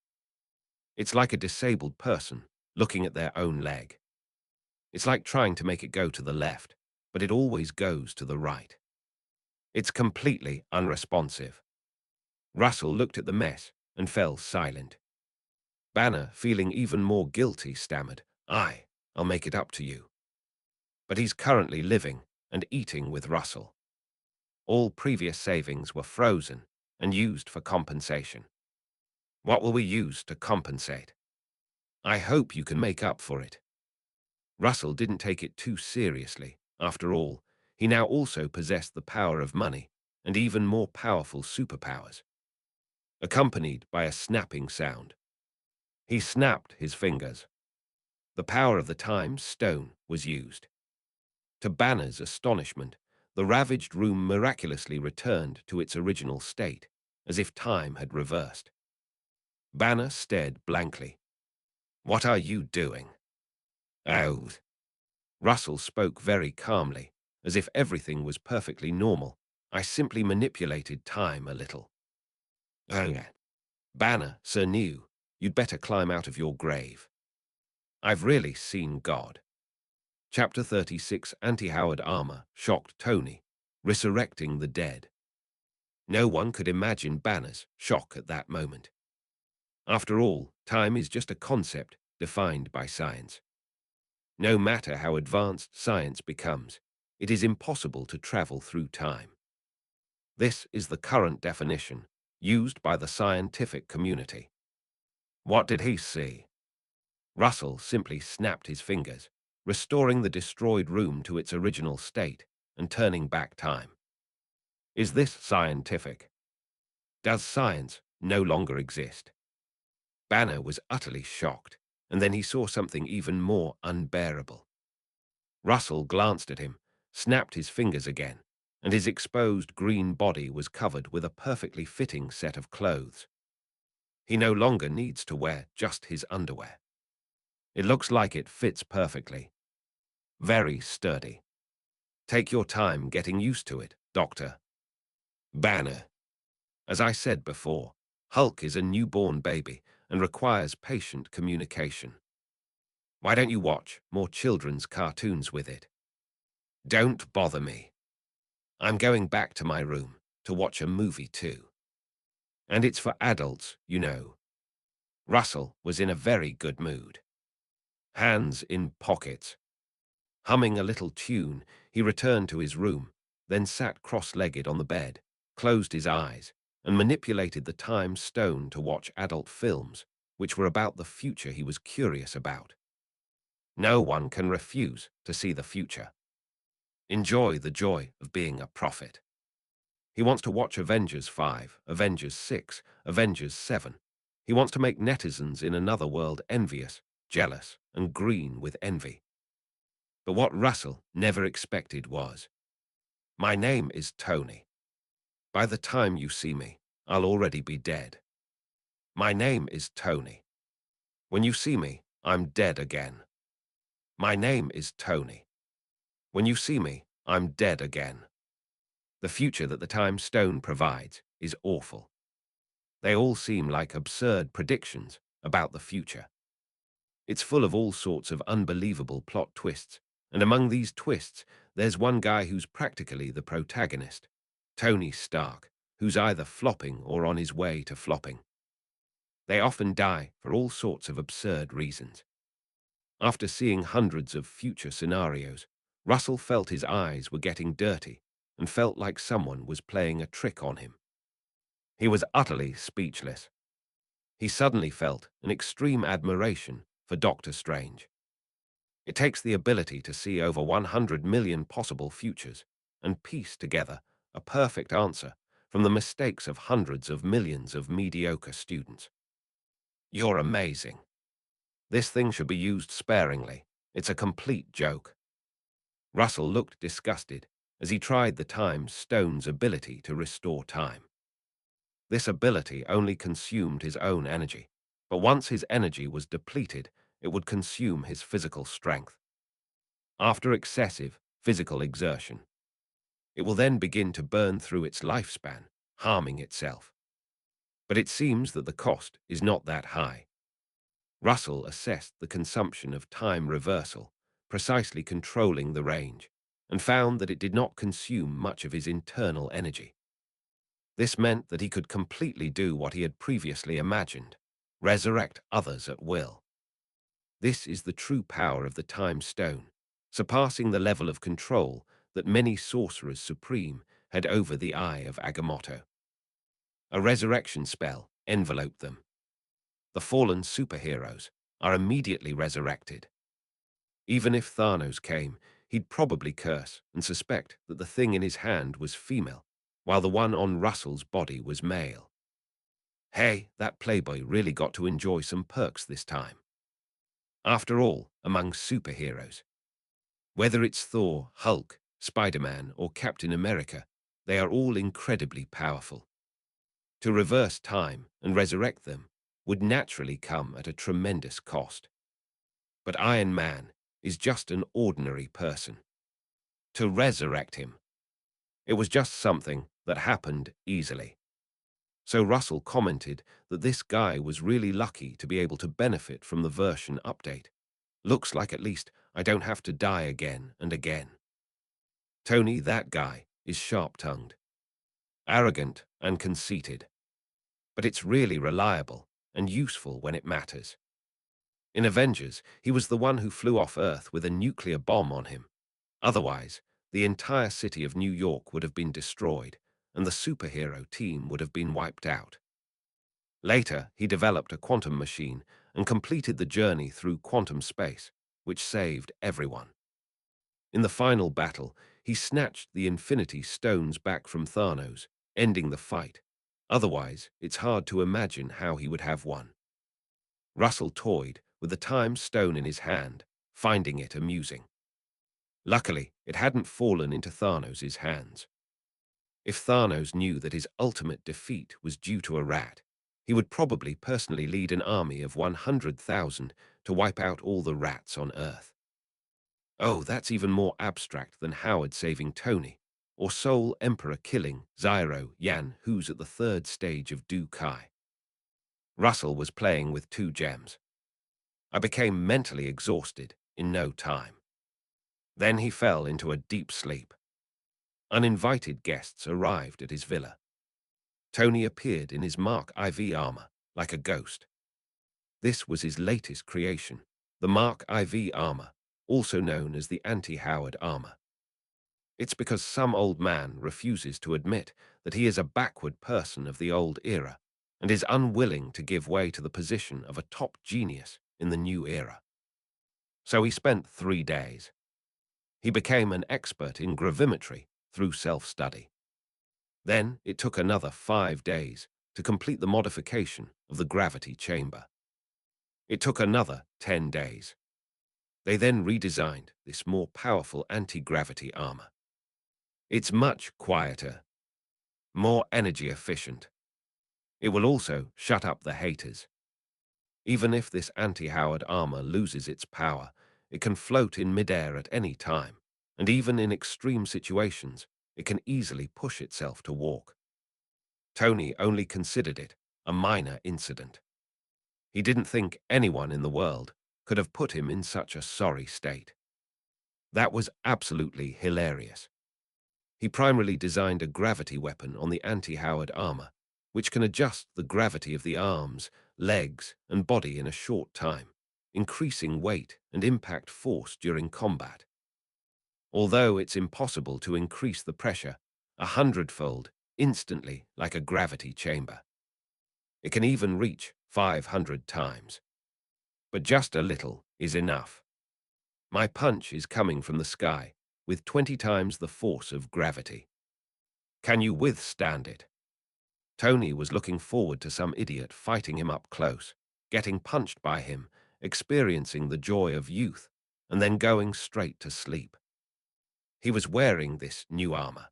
It's like a disabled person looking at their own leg. It's like trying to make it go to the left, but it always goes to the right. It's completely unresponsive. Russell looked at the mess and fell silent. Banner, feeling even more guilty, stammered, I'll make it up to you. But he's currently living and eating with Russell. All previous savings were frozen and used for compensation. What will we use to compensate? I hope you can make up for it. Russell didn't take it too seriously. After all, he now also possessed the power of money and even more powerful superpowers, accompanied by a snapping sound. He snapped his fingers. The power of the time stone was used. To Banner's astonishment, the ravaged room miraculously returned to its original state, as if time had reversed. Banner stared blankly. What are you doing? Oh. Russell spoke very calmly, as if everything was perfectly normal. I simply manipulated time a little. Oh. Banner, Sir New, you'd better climb out of your grave. I've really seen God. Chapter 36 Anti-Howard Armor shocked Tony, resurrecting the dead. No one could imagine Banner's shock at that moment. After all, time is just a concept defined by science. No matter how advanced science becomes, it is impossible to travel through time. This is the current definition used by the scientific community. What did he see? Russell simply snapped his fingers, restoring the destroyed room to its original state and turning back time. Is this scientific? Does science no longer exist? Banner was utterly shocked, and then he saw something even more unbearable. Russell glanced at him, snapped his fingers again, and his exposed green body was covered with a perfectly fitting set of clothes. He no longer needs to wear just his underwear. It looks like it fits perfectly. Very sturdy. Take your time getting used to it, Doctor. Banner. As I said before, Hulk is a newborn baby and requires patient communication. Why don't you watch more children's cartoons with it? Don't bother me. I'm going back to my room to watch a movie too. And it's for adults, you know. Russell was in a very good mood. Hands in pockets. Humming a little tune, he returned to his room, then sat cross-legged on the bed, closed his eyes, and manipulated the time stone to watch adult films, which were about the future he was curious about. No one can refuse to see the future. Enjoy the joy of being a prophet. He wants to watch Avengers 5, Avengers 6, Avengers 7. He wants to make netizens in another world envious, jealous, and green with envy. But what Russell never expected was, my name is Tony. By the time you see me, I'll already be dead. My name is Tony. When you see me, I'm dead again. My name is Tony. When you see me, I'm dead again. The future that the time stone provides is awful. They all seem like absurd predictions about the future. It's full of all sorts of unbelievable plot twists, and among these twists, there's one guy who's practically the protagonist, Tony Stark, who's either flopping or on his way to flopping. They often die for all sorts of absurd reasons. After seeing hundreds of future scenarios, Russell felt his eyes were getting dirty and felt like someone was playing a trick on him. He was utterly speechless. He suddenly felt an extreme admiration for Doctor Strange. It takes the ability to see over 100 million possible futures and piece together a perfect answer from the mistakes of hundreds of millions of mediocre students. You're amazing. This thing should be used sparingly. It's a complete joke. Russell looked disgusted as he tried the time stone's ability to restore time. This ability only consumed his own energy, but once his energy was depleted, it would consume his physical strength. After excessive physical exertion, It will then begin to burn through its lifespan, harming itself. But it seems that the cost is not that high. Russell assessed the consumption of time reversal, precisely controlling the range, and found that it did not consume much of his internal energy. This meant that he could completely do what he had previously imagined, resurrect others at will. This is the true power of the Time Stone, surpassing the level of control that many sorcerers supreme had over the Eye of Agamotto. A resurrection spell enveloped them. The fallen superheroes are immediately resurrected. Even if Thanos came, he'd probably curse and suspect that the thing in his hand was female, while the one on Russell's body was male. Hey, that playboy really got to enjoy some perks this time. After all, among superheroes, whether it's Thor, Hulk, Spider-Man, or Captain America, they are all incredibly powerful. To reverse time and resurrect them would naturally come at a tremendous cost. But Iron Man is just an ordinary person. To resurrect him, it was just something that happened easily. So Russell commented that this guy was really lucky to be able to benefit from the version update. Looks like at least I don't have to die again and again. Tony, that guy, is sharp-tongued, arrogant and conceited. But it's really reliable and useful when it matters. In Avengers, he was the one who flew off Earth with a nuclear bomb on him. Otherwise, the entire city of New York would have been destroyed, and the superhero team would have been wiped out. Later, he developed a quantum machine and completed the journey through quantum space, which saved everyone. In the final battle, he snatched the Infinity Stones back from Thanos, ending the fight. Otherwise, it's hard to imagine how he would have won. Russell toyed with the Time Stone in his hand, finding it amusing. Luckily, it hadn't fallen into Thanos' hands. If Thanos knew that his ultimate defeat was due to a rat, he would probably personally lead an army of 100,000 to wipe out all the rats on Earth. Oh, that's even more abstract than Howard saving Tony, or Soul Emperor killing Zyro Yan, who's at the third stage of Du-Kai. Russell was playing with 2 gems. I became mentally exhausted in no time. Then he fell into a deep sleep. Uninvited guests arrived at his villa. Tony appeared in his Mark IV armor, like a ghost. This was his latest creation, the Mark IV armor, also known as the Anti-Howard armor. It's because some old man refuses to admit that he is a backward person of the old era and is unwilling to give way to the position of a top genius in the new era. So he spent 3 days. He became an expert in gravimetry through self-study. Then it took another 5 days to complete the modification of the gravity chamber. It took another 10 days. They then redesigned this more powerful anti-gravity armor. It's much quieter, more energy efficient. It will also shut up the haters. Even if this anti-Howard armor loses its power, it can float in midair at any time, and even in extreme situations, it can easily push itself to walk. Tony only considered it a minor incident. He didn't think anyone in the world could have put him in such a sorry state. That was absolutely hilarious. He primarily designed a gravity weapon on the anti-Howard armor, which can adjust the gravity of the arms, legs, and body in a short time, increasing weight and impact force during combat. Although it's impossible to increase the pressure 100-fold instantly like a gravity chamber. It can even reach 500 times. But just a little is enough. My punch is coming from the sky with 20 times the force of gravity. Can you withstand it? Tony was looking forward to some idiot fighting him up close, getting punched by him, experiencing the joy of youth, and then going straight to sleep. He was wearing this new armor.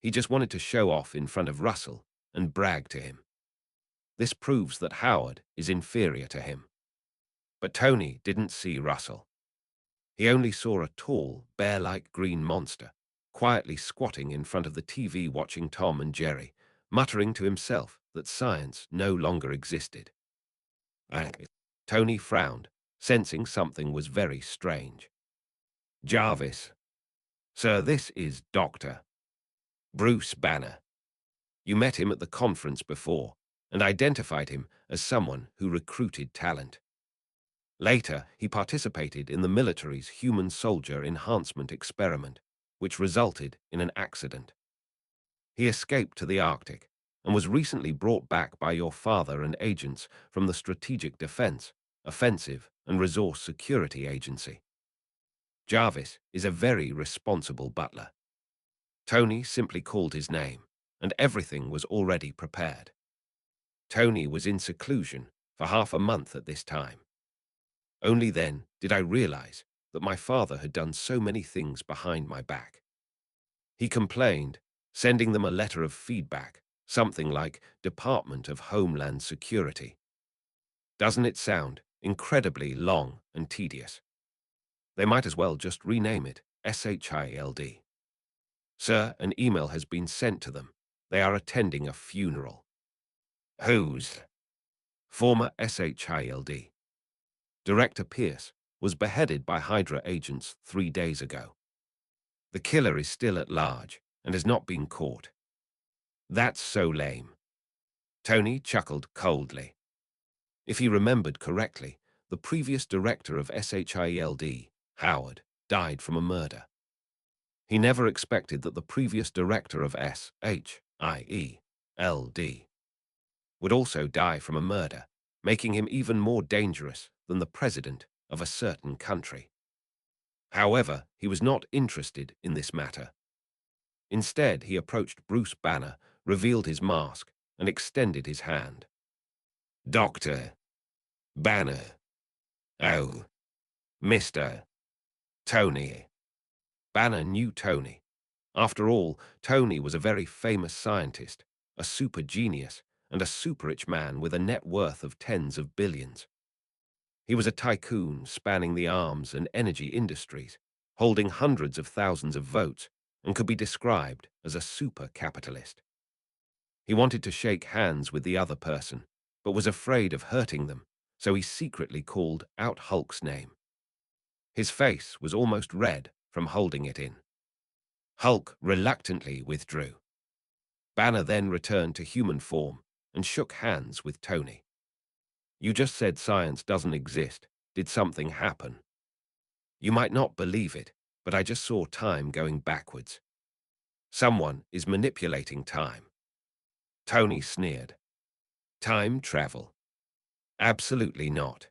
He just wanted to show off in front of Russell and brag to him. This proves that Howard is inferior to him. But Tony didn't see Russell. He only saw a tall, bear-like green monster, quietly squatting in front of the TV watching Tom and Jerry, muttering to himself that science no longer existed. Tony frowned, sensing something was very strange. Jarvis. Sir, this is Dr. Bruce Banner. You met him at the conference before and identified him as someone who recruited talent. Later, he participated in the military's human soldier enhancement experiment, which resulted in an accident. He escaped to the Arctic and was recently brought back by your father and agents from the Strategic Defense, Offensive and Resource Security Agency. Jarvis is a very responsible butler. Tony simply called his name, and everything was already prepared. Tony was in seclusion for half a month at this time. Only then did I realize that my father had done so many things behind my back. He complained, sending them a letter of feedback, something like Department of Homeland Security. Doesn't it sound incredibly long and tedious? They might as well just rename it SHILD. Sir, an email has been sent to them. They are attending a funeral. Whose? Former SHILD. Director Pierce was beheaded by Hydra agents 3 days ago. The killer is still at large and has not been caught. That's so lame. Tony chuckled coldly. If he remembered correctly, the previous director of SHILD, Howard, died from a murder. He never expected that the previous director of SHIELD would also die from a murder, making him even more dangerous than the president of a certain country. However, he was not interested in this matter. Instead, he approached Bruce Banner, revealed his mask, and extended his hand. Dr. Banner. Oh, Mr. Tony. Banner knew Tony. After all, Tony was a very famous scientist, a super genius, and a super-rich man with a net worth of tens of billions. He was a tycoon spanning the arms and energy industries, holding hundreds of thousands of votes, and could be described as a super-capitalist. He wanted to shake hands with the other person, but was afraid of hurting them, so he secretly called out Hulk's name. His face was almost red from holding it in. Hulk reluctantly withdrew. Banner then returned to human form and shook hands with Tony. You just said science doesn't exist. Did something happen? You might not believe it, but I just saw time going backwards. Someone is manipulating time. Tony sneered. Time travel? Absolutely not.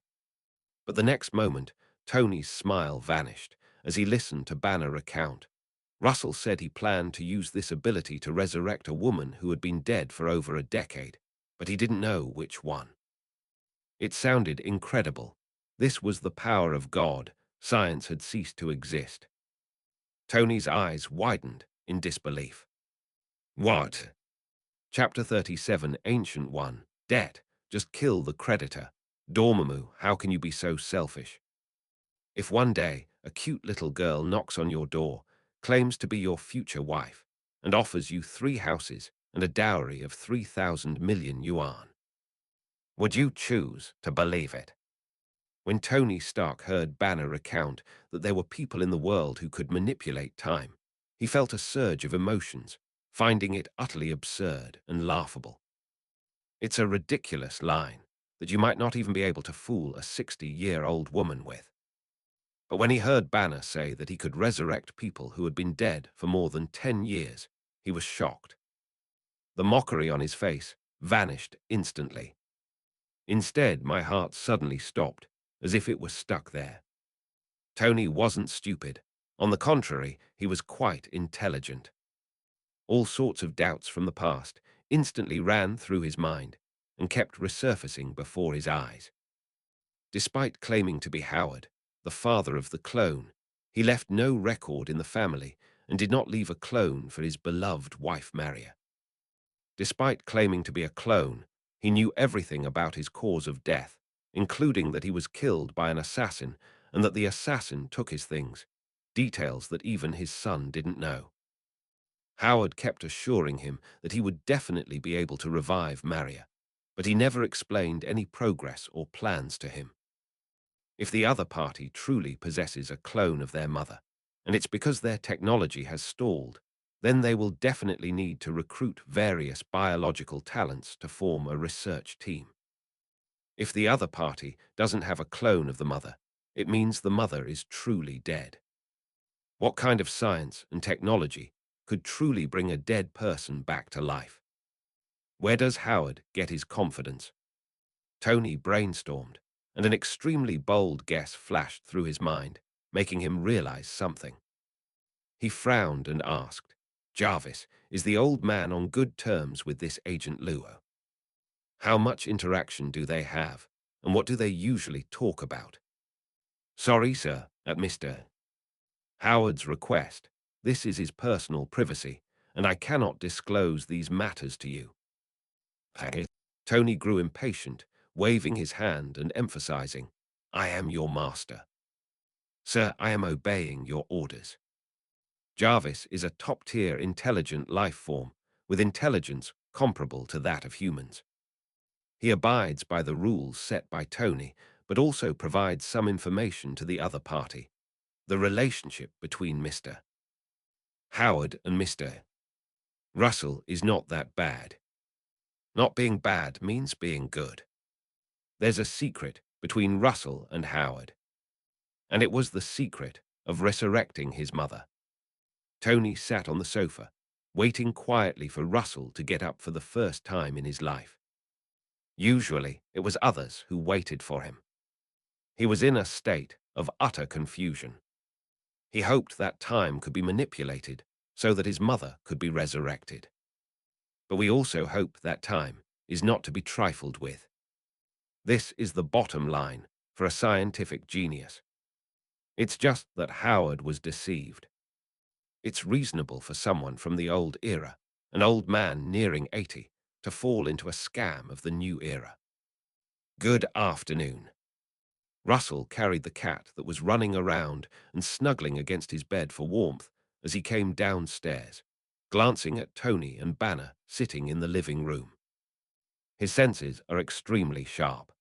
But the next moment, Tony's smile vanished as he listened to Banner recount. Russell said he planned to use this ability to resurrect a woman who had been dead for over a decade, but he didn't know which one. It sounded incredible. This was the power of God. Science had ceased to exist. Tony's eyes widened in disbelief. What? Chapter 37, Ancient One. Debt. Just kill the creditor. Dormammu, how can you be so selfish? If one day a cute little girl knocks on your door, claims to be your future wife, and offers you 3 houses and a dowry of 3,000 million yuan, would you choose to believe it? When Tony Stark heard Banner recount that there were people in the world who could manipulate time, he felt a surge of emotions, finding it utterly absurd and laughable. It's a ridiculous line that you might not even be able to fool a 60-year-old woman with. But when he heard Banner say that he could resurrect people who had been dead for more than 10 years, he was shocked. The mockery on his face vanished instantly. Instead, my heart suddenly stopped, as if it was stuck there. Tony wasn't stupid. On the contrary, he was quite intelligent. All sorts of doubts from the past instantly ran through his mind and kept resurfacing before his eyes. Despite claiming to be Howard, the father of the clone, he left no record in the family and did not leave a clone for his beloved wife Maria. Despite claiming to be a clone, he knew everything about his cause of death, including that he was killed by an assassin and that the assassin took his things, details that even his son didn't know. Howard kept assuring him that he would definitely be able to revive Maria, but he never explained any progress or plans to him. If the other party truly possesses a clone of their mother, and it's because their technology has stalled, then they will definitely need to recruit various biological talents to form a research team. If the other party doesn't have a clone of the mother, it means the mother is truly dead. What kind of science and technology could truly bring a dead person back to life? Where does Howard get his confidence? Tony brainstormed, and an extremely bold guess flashed through his mind, making him realize something. He frowned and asked, "Jarvis, is the old man on good terms with this Agent Luo? How much interaction do they have, and what do they usually talk about?" "Sorry, sir, at Mr. Howard's request. This is his personal privacy, and I cannot disclose these matters to you." Tony grew impatient, waving his hand and emphasizing, "I am your master. Sir, I am obeying your orders." Jarvis is a top-tier intelligent life form with intelligence comparable to that of humans. He abides by the rules set by Tony, but also provides some information to the other party. The relationship between Mr. Howard and Mr. Russell is not that bad. Not being bad means being good. There's a secret between Russell and Howard, and it was the secret of resurrecting his mother. Tony sat on the sofa, waiting quietly for Russell to get up for the first time in his life. Usually, it was others who waited for him. He was in a state of utter confusion. He hoped that time could be manipulated so that his mother could be resurrected. But we also hope that time is not to be trifled with. This is the bottom line for a scientific genius. It's just that Howard was deceived. It's reasonable for someone from the old era, an old man nearing 80, to fall into a scam of the new era. Good afternoon. Russell carried the cat that was running around and snuggling against his bed for warmth as he came downstairs, glancing at Tony and Banner sitting in the living room. His senses are extremely sharp.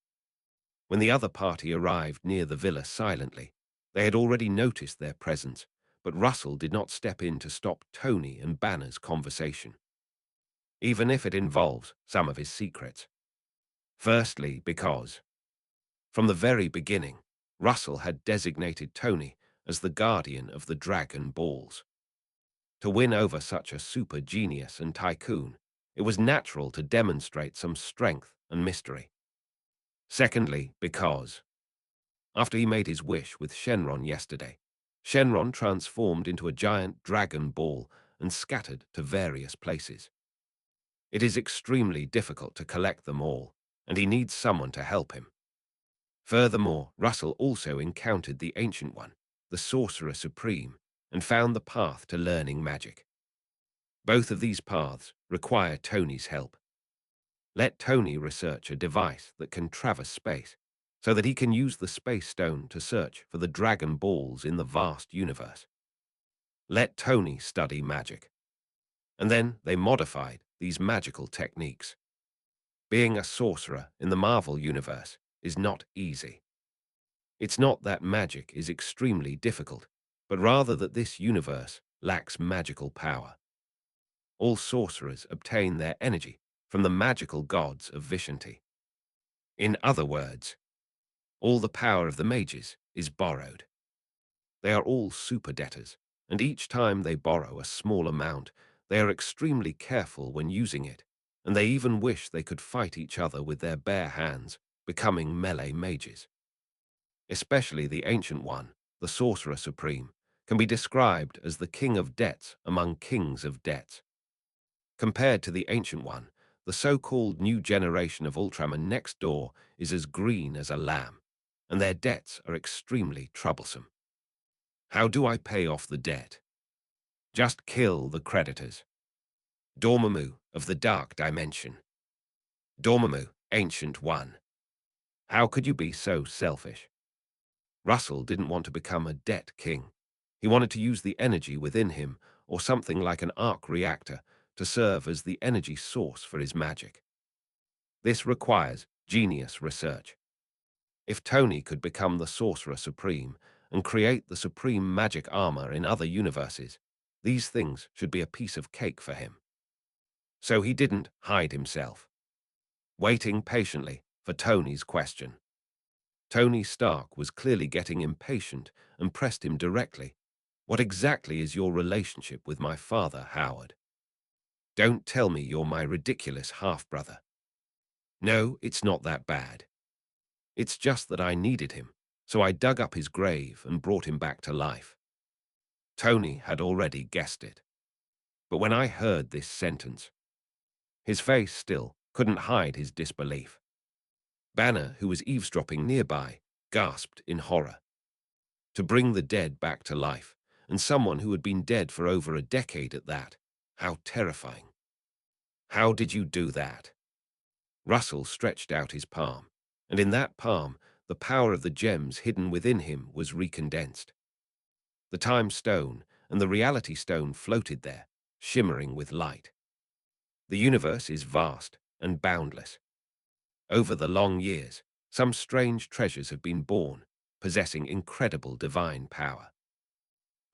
When the other party arrived near the villa silently, they had already noticed their presence, but Russell did not step in to stop Tony and Banner's conversation, even if it involves some of his secrets. Firstly, because, from the very beginning, Russell had designated Tony as the guardian of the Dragon Balls. To win over such a super genius and tycoon, it was natural to demonstrate some strength and mystery. Secondly, because, after he made his wish with Shenron yesterday, Shenron transformed into a giant dragon ball and scattered to various places. It is extremely difficult to collect them all, and he needs someone to help him. Furthermore, Russell also encountered the Ancient One, the Sorcerer Supreme, and found the path to learning magic. Both of these paths require Tony's help. Let Tony research a device that can traverse space, so that he can use the Space Stone to search for the Dragon Balls in the vast universe. Let Tony study magic. And then they modified these magical techniques. Being a sorcerer in the Marvel universe is not easy. It's not that magic is extremely difficult, but rather that this universe lacks magical power. All sorcerers obtain their energy from the magical gods of Vishanti. In other words, all the power of the mages is borrowed. They are all super debtors, and each time they borrow a small amount, they are extremely careful when using it, and they even wish they could fight each other with their bare hands, becoming melee mages. Especially the Ancient One, the Sorcerer Supreme, can be described as the king of debts among kings of debts. Compared to the Ancient One, the so-called new generation of Ultraman next door is as green as a lamb, and their debts are extremely troublesome. How do I pay off the debt? Just kill the creditors. Dormammu of the Dark Dimension. Dormammu, Ancient One. How could you be so selfish? Russell didn't want to become a debt king. He wanted to use the energy within him or something like an arc reactor to serve as the energy source for his magic. This requires genius research. If Tony could become the Sorcerer Supreme and create the supreme magic armor in other universes, these things should be a piece of cake for him. So he didn't hide himself, waiting patiently for Tony's question. Tony Stark was clearly getting impatient and pressed him directly. What exactly is your relationship with my father, Howard? Don't tell me you're my ridiculous half-brother. No, it's not that bad. It's just that I needed him, so I dug up his grave and brought him back to life. Tony had already guessed it. But when I heard this sentence, his face still couldn't hide his disbelief. Banner, who was eavesdropping nearby, gasped in horror. To bring the dead back to life, and someone who had been dead for over a decade at that, how terrifying. How did you do that? Russell stretched out his palm, and in that palm, the power of the gems hidden within him was recondensed. The time stone and the reality stone floated there, shimmering with light. The universe is vast and boundless. Over the long years, some strange treasures have been born, possessing incredible divine power.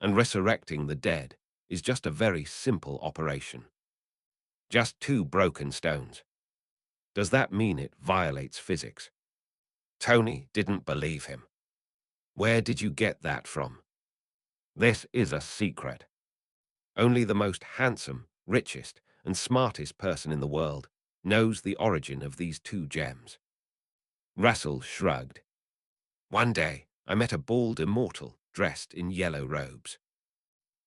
And resurrecting the dead is just a very simple operation. Just two broken stones. Does that mean it violates physics? Tony didn't believe him. Where did you get that from? This is a secret. Only the most handsome, richest, and smartest person in the world knows the origin of these two gems. Russell shrugged. One day, I met a bald immortal dressed in yellow robes.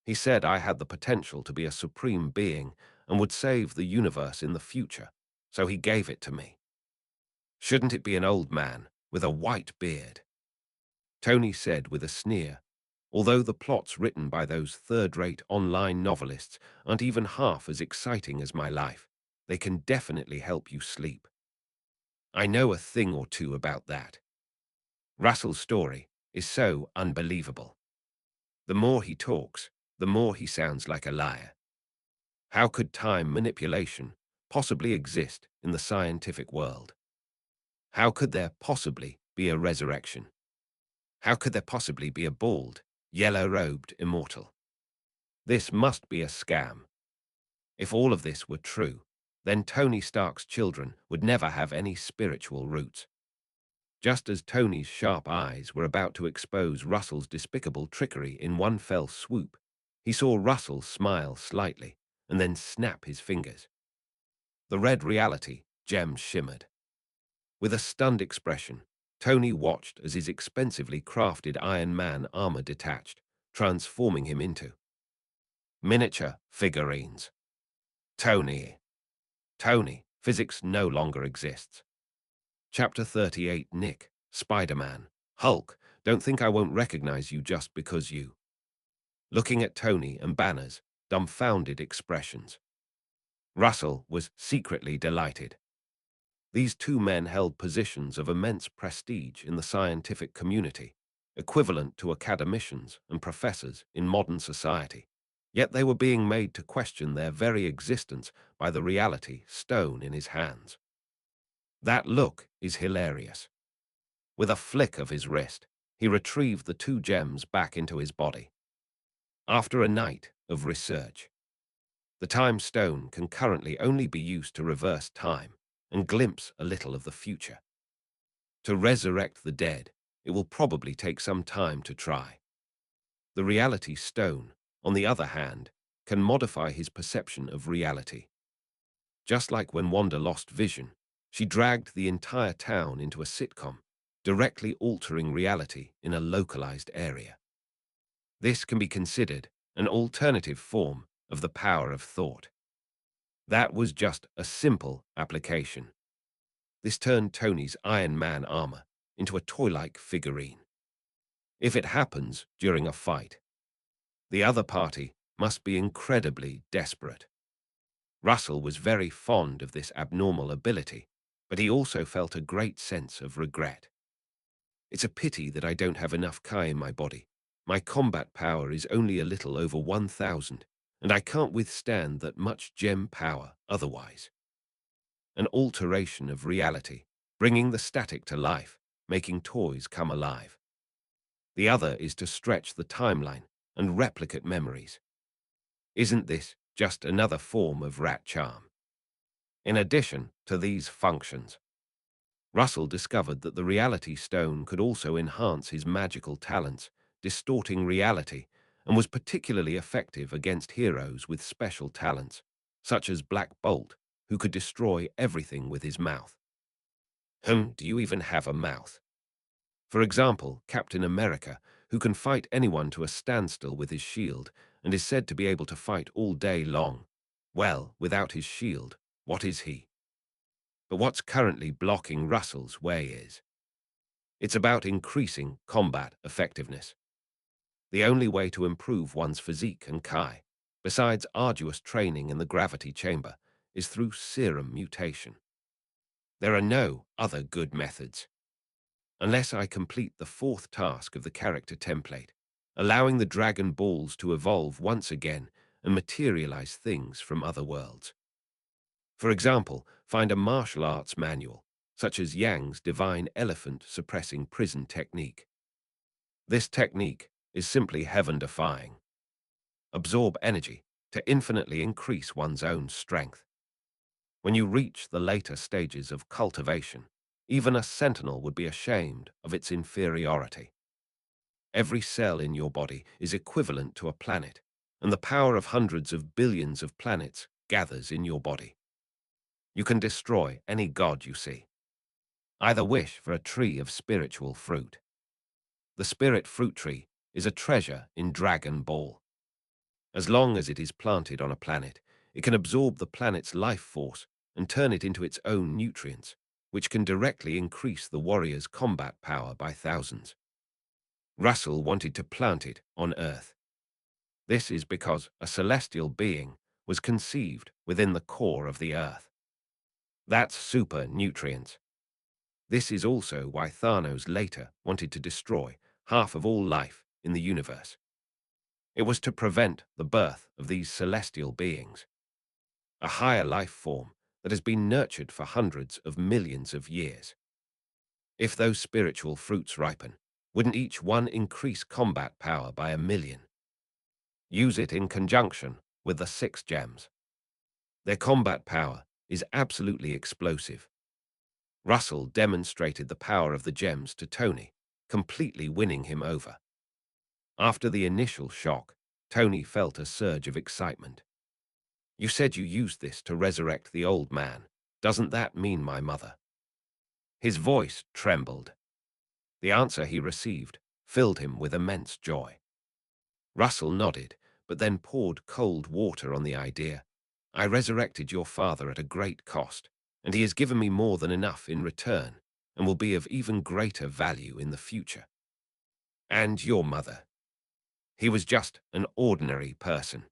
He said I had the potential to be a supreme being and would save the universe in the future, so he gave it to me. Shouldn't it be an old man with a white beard? Tony said with a sneer, although the plots written by those third-rate online novelists aren't even half as exciting as my life, they can definitely help you sleep. I know a thing or two about that. Russell's story is so unbelievable. The more he talks, the more he sounds like a liar. How could time manipulation possibly exist in the scientific world? How could there possibly be a resurrection? How could there possibly be a bald, yellow-robed immortal? This must be a scam. If all of this were true, then Tony Stark's children would never have any spiritual roots. Just as Tony's sharp eyes were about to expose Russell's despicable trickery in one fell swoop, he saw Russell smile slightly and then snap his fingers. The red reality gem shimmered. With a stunned expression, Tony watched as his expensively crafted Iron Man armor detached, transforming him into miniature figurines. Tony, physics no longer exists. Chapter 38, Nick, Spider-Man, Hulk, don't think I won't recognize you just because you. Looking at Tony and Banner's dumbfounded expressions, Russell was secretly delighted. These two men held positions of immense prestige in the scientific community, equivalent to academicians and professors in modern society. Yet they were being made to question their very existence by the reality stone in his hands. That look is hilarious. With a flick of his wrist, he retrieved the two gems back into his body. After a night of research, the time stone can currently only be used to reverse time and glimpse a little of the future. To resurrect the dead, it will probably take some time to try. The reality stone, on the other hand, can modify his perception of reality. Just like when Wanda lost vision, she dragged the entire town into a sitcom, directly altering reality in a localized area. This can be considered an alternative form of the power of thought. That was just a simple application. This turned Tony's Iron Man armor into a toy-like figurine. If it happens during a fight, the other party must be incredibly desperate. Russell was very fond of this abnormal ability, but he also felt a great sense of regret. It's a pity that I don't have enough Chi in my body. My combat power is only a little over 1,000, and I can't withstand that much gem power otherwise. An alteration of reality, bringing the static to life, making toys come alive. The other is to stretch the timeline and replicate memories. Isn't this just another form of rat charm? In addition to these functions, Russell discovered that the reality stone could also enhance his magical talents, distorting reality, and was particularly effective against heroes with special talents, such as Black Bolt, who could destroy everything with his mouth. Do you even have a mouth? For example, Captain America, who can fight anyone to a standstill with his shield and is said to be able to fight all day long. Well, without his shield, what is he? But what's currently blocking Russell's way is, it's about increasing combat effectiveness. The only way to improve one's physique and Kai, besides arduous training in the gravity chamber, is through serum mutation. There are no other good methods. Unless I complete the fourth task of the character template, allowing the Dragon Balls to evolve once again and materialize things from other worlds. For example, find a martial arts manual, such as Yang's Divine Elephant Suppressing Prison Technique. This technique is simply heaven-defying. Absorb energy to infinitely increase one's own strength. When you reach the later stages of cultivation, even a sentinel would be ashamed of its inferiority. Every cell in your body is equivalent to a planet, and the power of hundreds of billions of planets gathers in your body. You can destroy any god you see. Either wish for a tree of spiritual fruit. The spirit fruit tree is a treasure in Dragon Ball. As long as it is planted on a planet, it can absorb the planet's life force and turn it into its own nutrients, which can directly increase the warrior's combat power by thousands. Russell wanted to plant it on Earth. This is because a celestial being was conceived within the core of the Earth. That's super nutrients. This is also why Thanos later wanted to destroy half of all life in the universe. It was to prevent the birth of these celestial beings, a higher life form that has been nurtured for hundreds of millions of years. If those spiritual fruits ripen, wouldn't each one increase combat power by 1,000,000? Use it in conjunction with the 6 gems. Their combat power is absolutely explosive. Russell demonstrated the power of the gems to Tony, completely winning him over. After the initial shock, Tony felt a surge of excitement. You said you used this to resurrect the old man. Doesn't that mean my mother? His voice trembled. The answer he received filled him with immense joy. Russell nodded, but then poured cold water on the idea. I resurrected your father at a great cost, and he has given me more than enough in return, and will be of even greater value in the future. And your mother. He was just an ordinary person.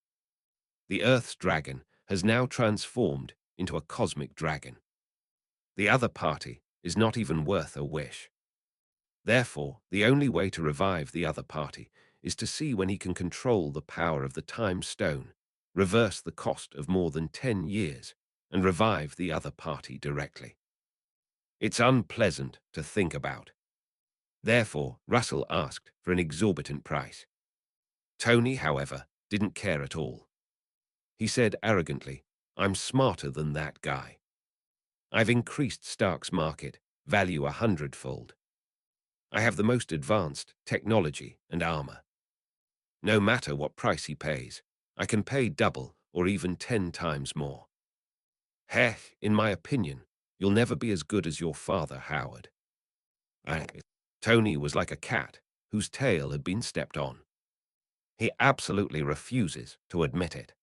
The Earth's dragon has now transformed into a cosmic dragon. The other party is not even worth a wish. Therefore, the only way to revive the other party is to see when he can control the power of the time stone, reverse the cost of more than 10 years, and revive the other party directly. It's unpleasant to think about. Therefore, Russell asked for an exorbitant price. Tony, however, didn't care at all. He said arrogantly, I'm smarter than that guy. I've increased Stark's market value 100-fold. I have the most advanced technology and armor. No matter what price he pays, I can pay double or even 10 times more. Heck, in my opinion, you'll never be as good as your father, Howard. Tony was like a cat whose tail had been stepped on. He absolutely refuses to admit it.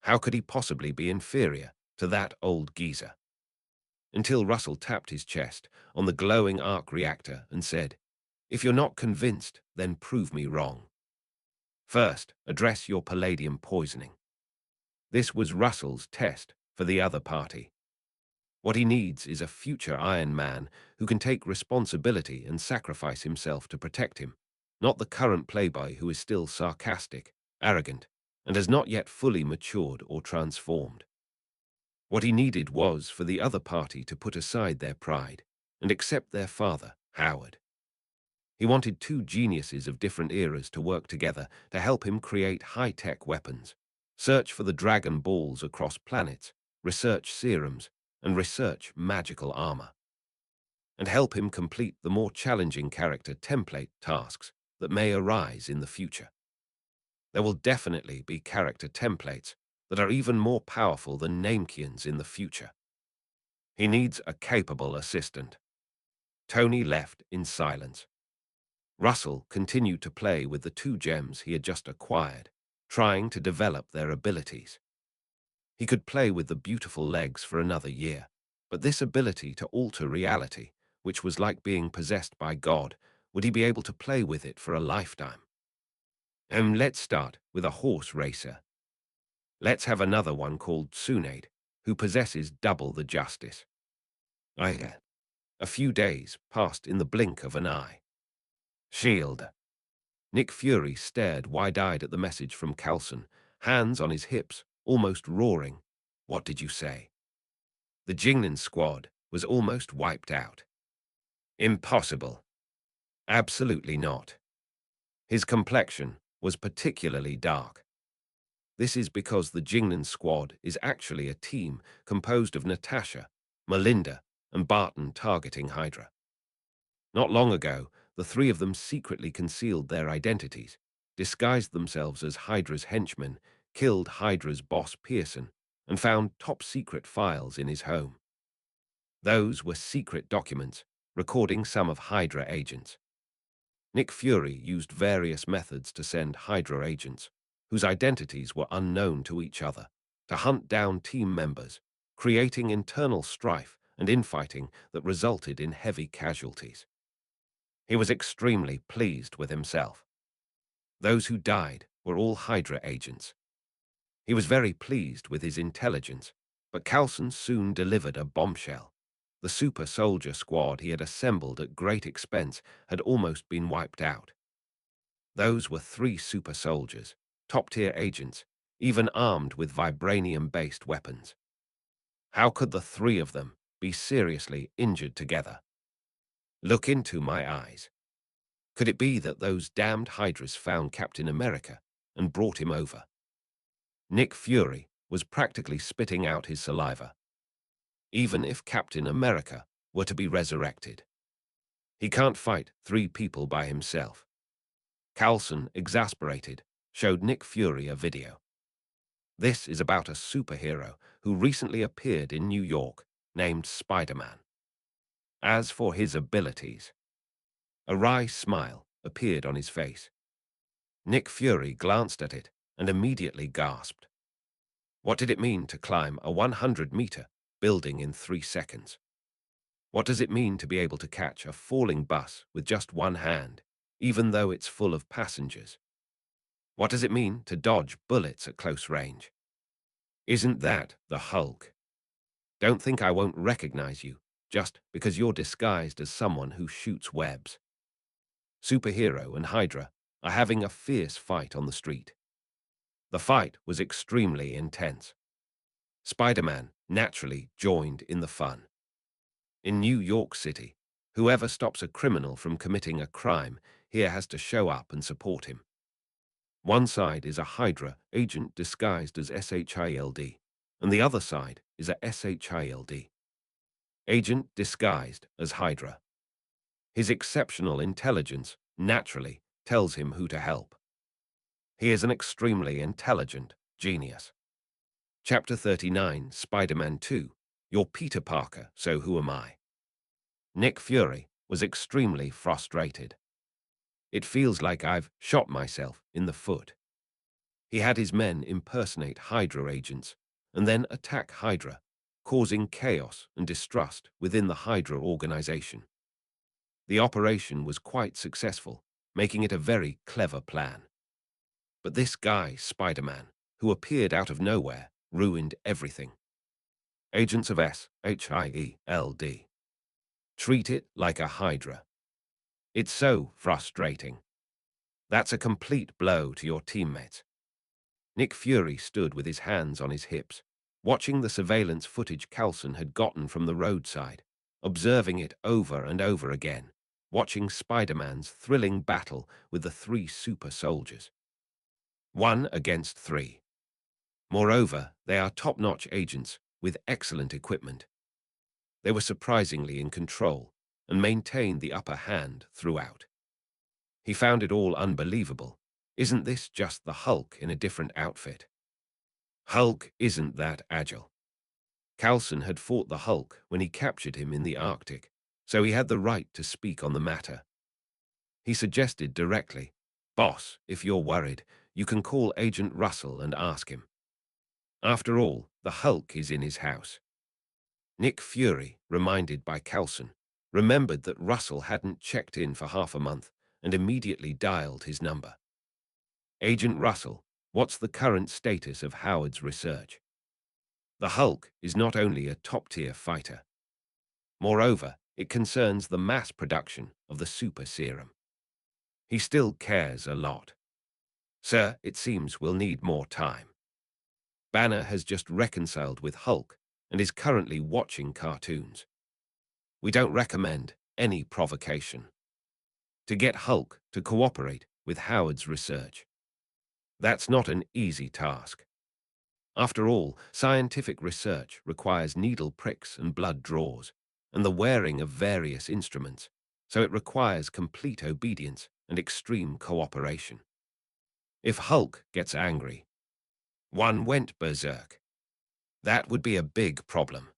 How could he possibly be inferior to that old geezer? Until Russell tapped his chest on the glowing arc reactor and said, if you're not convinced, then prove me wrong. First, address your palladium poisoning. This was Russell's test for the other party. What he needs is a future Iron Man who can take responsibility and sacrifice himself to protect him, not the current playboy who is still sarcastic, arrogant, and has not yet fully matured or transformed. What he needed was for the other party to put aside their pride and accept their father, Howard. He wanted two geniuses of different eras to work together to help him create high-tech weapons, search for the Dragon Balls across planets, research serums, and research magical armor, and help him complete the more challenging character template tasks that may arise in the future. There will definitely be character templates that are even more powerful than Namekians in the future. He needs a capable assistant. Tony left in silence. Russell continued to play with the two gems he had just acquired, trying to develop their abilities. He could play with the beautiful legs for another year, but this ability to alter reality, which was like being possessed by God, would he be able to play with it for a lifetime? Let's start with a horse racer. Let's have another one called Tsunade, who possesses double the justice. A few days passed in the blink of an eye. Shield. Nick Fury stared wide-eyed at the message from Coulson, hands on his hips, almost roaring. What did you say? The Jingnan squad was almost wiped out. Impossible. Absolutely not. His complexion was particularly dark. This is because the Jingnan squad is actually a team composed of Natasha, Melinda, and Barton targeting Hydra. Not long ago, the three of them secretly concealed their identities, disguised themselves as Hydra's henchmen, killed Hydra's boss Pearson, and found top-secret files in his home. Those were secret documents, recording some of Hydra agents. Nick Fury used various methods to send Hydra agents, whose identities were unknown to each other, to hunt down team members, creating internal strife and infighting that resulted in heavy casualties. He was extremely pleased with himself. Those who died were all Hydra agents. He was very pleased with his intelligence, but Coulson soon delivered a bombshell. The super soldier squad he had assembled at great expense had almost been wiped out. Those were 3 super soldiers, top-tier agents, even armed with vibranium-based weapons. How could the 3 of them be seriously injured together? Look into my eyes. Could it be that those damned Hydras found Captain America and brought him over? Nick Fury was practically spitting out his saliva. Even if Captain America were to be resurrected, he can't fight 3 people by himself. Coulson, exasperated, showed Nick Fury a video. This is about a superhero who recently appeared in New York, named Spider-Man. As for his abilities, a wry smile appeared on his face. Nick Fury glanced at it and immediately gasped. What did it mean to climb a 100-meter building in 3 seconds? What does it mean to be able to catch a falling bus with just one hand, even though it's full of passengers? What does it mean to dodge bullets at close range? Isn't that the Hulk? Don't think I won't recognize you just because you're disguised as someone who shoots webs. Superhero and Hydra are having a fierce fight on the street. The fight was extremely intense. Spider-Man naturally joined in the fun. In New York City, whoever stops a criminal from committing a crime here has to show up and support him. One side is a Hydra agent disguised as SHIELD, and the other side is a SHIELD agent disguised as Hydra. His exceptional intelligence naturally tells him who to help. He is an extremely intelligent genius. Chapter 39, Spider-Man 2, You're Peter Parker, so who am I? Nick Fury was extremely frustrated. It feels like I've shot myself in the foot. He had his men impersonate Hydra agents and then attack Hydra, causing chaos and distrust within the Hydra organization. The operation was quite successful, making it a very clever plan. But this guy, Spider-Man, who appeared out of nowhere, ruined everything. Agents of SHIELD. Treat it like a Hydra. It's so frustrating. That's a complete blow to your teammates. Nick Fury stood with his hands on his hips, watching the surveillance footage Coulson had gotten from the roadside, observing it over and over again, watching Spider-Man's thrilling battle with the 3 super soldiers. 1 against 3. Moreover, they are top-notch agents with excellent equipment. They were surprisingly in control and maintained the upper hand throughout. He found it all unbelievable. Isn't this just the Hulk in a different outfit? Hulk isn't that agile. Coulson had fought the Hulk when he captured him in the Arctic, so he had the right to speak on the matter. He suggested directly, "Boss, if you're worried, you can call Agent Russell and ask him. After all, the Hulk is in his house." Nick Fury, reminded by Coulson, remembered that Russell hadn't checked in for half a month and immediately dialed his number. "Agent Russell, what's the current status of Howard's research? The Hulk is not only a top-tier fighter. Moreover, it concerns the mass production of the super serum. He still cares a lot. Sir, it seems we'll need more time. Banner has just reconciled with Hulk and is currently watching cartoons. We don't recommend any provocation. To get Hulk to cooperate with Howard's research. That's not an easy task. After all, scientific research requires needle pricks and blood draws, and the wearing of various instruments, so it requires complete obedience and extreme cooperation. If Hulk gets angry, one went berserk. That would be a big problem.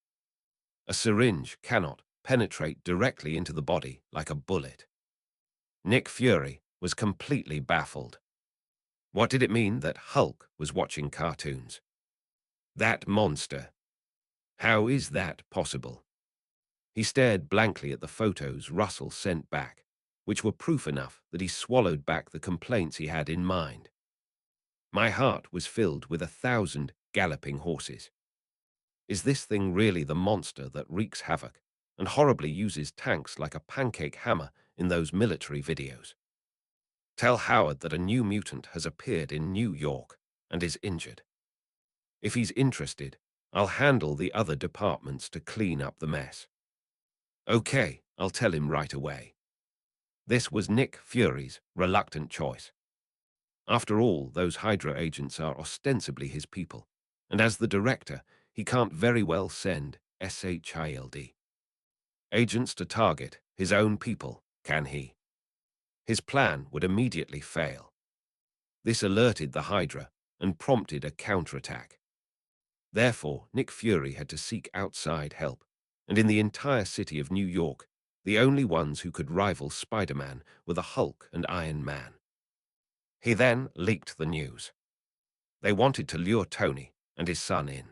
A syringe cannot penetrate directly into the body like a bullet. Nick Fury was completely baffled. What did it mean that Hulk was watching cartoons? That monster. How is that possible? He stared blankly at the photos Russell sent back, which were proof enough that he swallowed back the complaints he had in mind. My heart was filled with 1,000 galloping horses. Is this thing really the monster that wreaks havoc and horribly uses tanks like a pancake hammer in those military videos? Tell Howard that a new mutant has appeared in New York and is injured. If he's interested, I'll handle the other departments to clean up the mess. Okay, I'll tell him right away. This was Nick Fury's reluctant choice. After all, those Hydra agents are ostensibly his people, and as the director, he can't very well send SHIELD agents to target his own people, can he? His plan would immediately fail. This alerted the Hydra and prompted a counterattack. Therefore, Nick Fury had to seek outside help, and in the entire city of New York, the only ones who could rival Spider-Man were the Hulk and Iron Man. He then leaked the news. They wanted to lure Tony and his son in.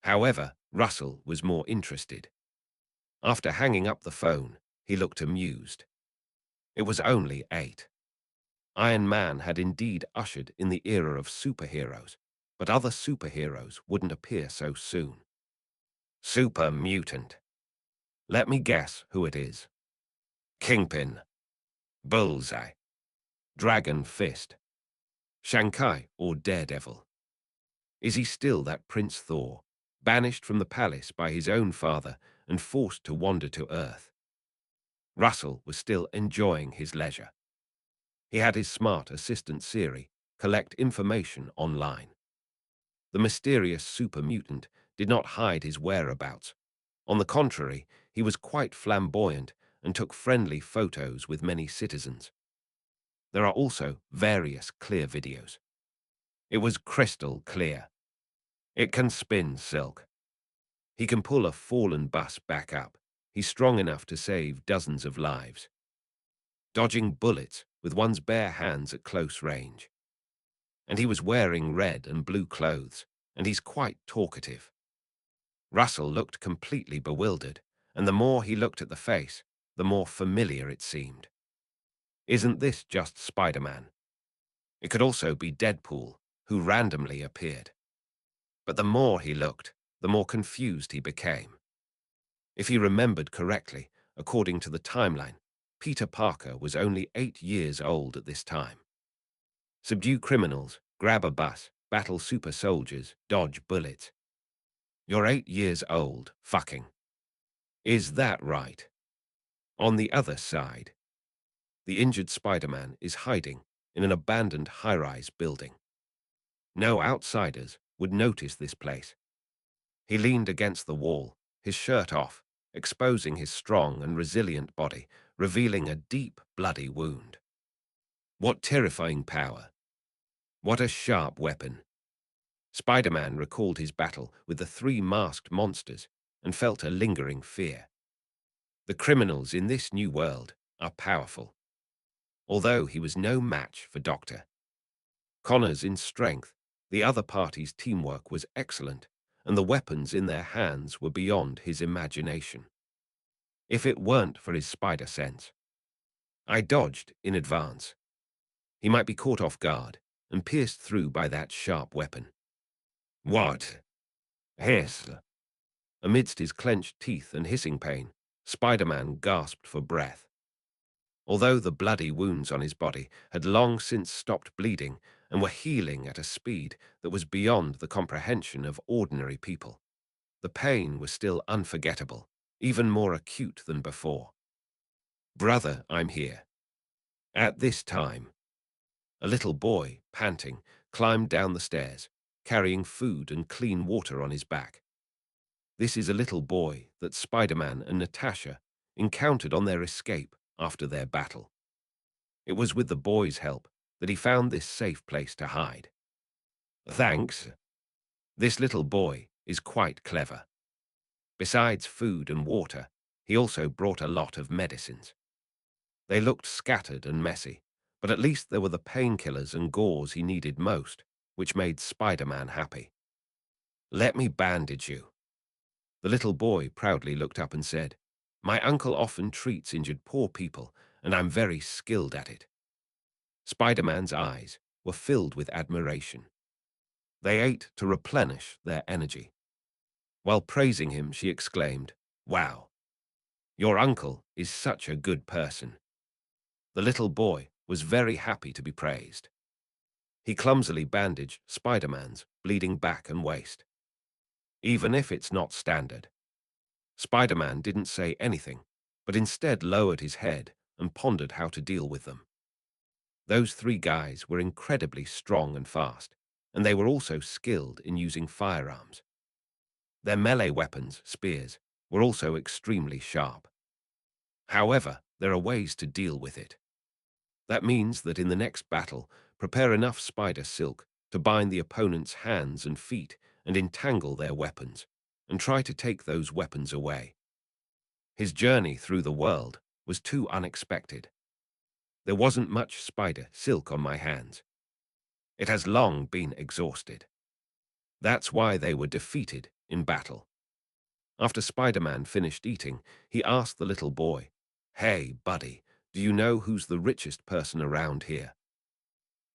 However, Russell was more interested. After hanging up the phone, he looked amused. It was only 8. Iron Man had indeed ushered in the era of superheroes, but other superheroes wouldn't appear so soon. Super mutant. Let me guess who it is. Kingpin. Bullseye. Dragon Fist. Shanghai or Daredevil. Is he still that Prince Thor, banished from the palace by his own father and forced to wander to Earth? Russell was still enjoying his leisure. He had his smart assistant Siri collect information online. The mysterious super mutant did not hide his whereabouts. On the contrary, he was quite flamboyant and took friendly photos with many citizens. There are also various clear videos. It was crystal clear. It can spin silk. He can pull a fallen bus back up. He's strong enough to save dozens of lives. Dodging bullets with one's bare hands at close range. And he was wearing red and blue clothes, and he's quite talkative. Russell looked completely bewildered, and the more he looked at the face, the more familiar it seemed. Isn't this just Spider-Man? It could also be Deadpool, who randomly appeared. But the more he looked, the more confused he became. If he remembered correctly, according to the timeline, Peter Parker was only 8 years old at this time. Subdue criminals, grab a bus, battle super soldiers, dodge bullets. You're 8 years old, fucking. Is that right? On the other side, the injured Spider-Man is hiding in an abandoned high-rise building. No outsiders would notice this place. He leaned against the wall, his shirt off, exposing his strong and resilient body, revealing a deep, bloody wound. What terrifying power! What a sharp weapon! Spider-Man recalled his battle with the 3 masked monsters and felt a lingering fear. The criminals in this new world are powerful, although he was no match for Dr. Connors in strength. The other party's teamwork was excellent, and the weapons in their hands were beyond his imagination. If it weren't for his spider sense, I dodged in advance. He might be caught off guard and pierced through by that sharp weapon. What? Hiss. Amidst his clenched teeth and hissing pain, Spider-Man gasped for breath. Although the bloody wounds on his body had long since stopped bleeding and were healing at a speed that was beyond the comprehension of ordinary people, the pain was still unforgettable, even more acute than before. Brother, I'm here. At this time, a little boy, panting, climbed down the stairs, carrying food and clean water on his back. This is a little boy that Spider-Man and Natasha encountered on their escape after their battle. It was with the boy's help that he found this safe place to hide. Thanks. This little boy is quite clever. Besides food and water, he also brought a lot of medicines. They looked scattered and messy, but at least there were the painkillers and gauze he needed most, which made Spider-Man happy. Let me bandage you. The little boy proudly looked up and said, My uncle often treats injured poor people, and I'm very skilled at it. Spider-Man's eyes were filled with admiration. They ate to replenish their energy. While praising him, she exclaimed, Wow, your uncle is such a good person. The little boy was very happy to be praised. He clumsily bandaged Spider-Man's bleeding back and waist. Even if it's not standard. Spider-Man didn't say anything, but instead lowered his head and pondered how to deal with them. Those 3 guys were incredibly strong and fast, and they were also skilled in using firearms. Their melee weapons, spears, were also extremely sharp. However, there are ways to deal with it. That means that in the next battle, prepare enough spider silk to bind the opponent's hands and feet and entangle their weapons, and try to take those weapons away. His journey through the world was too unexpected. There wasn't much spider silk on my hands. It has long been exhausted. That's why they were defeated in battle. After Spider-Man finished eating, he asked the little boy, Hey, buddy, do you know who's the richest person around here?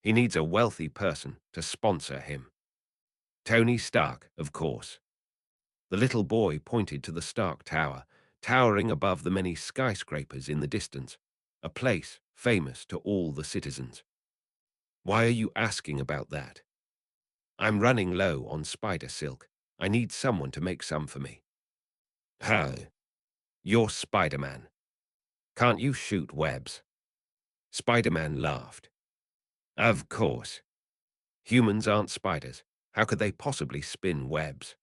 He needs a wealthy person to sponsor him. Tony Stark, of course. The little boy pointed to the Stark Tower, towering above the many skyscrapers in the distance, a place famous to all the citizens. Why are you asking about that? I'm running low on spider silk. I need someone to make some for me. Huh? You're Spider-Man. Can't you shoot webs? Spider-Man laughed. Of course. Humans aren't spiders. How could they possibly spin webs?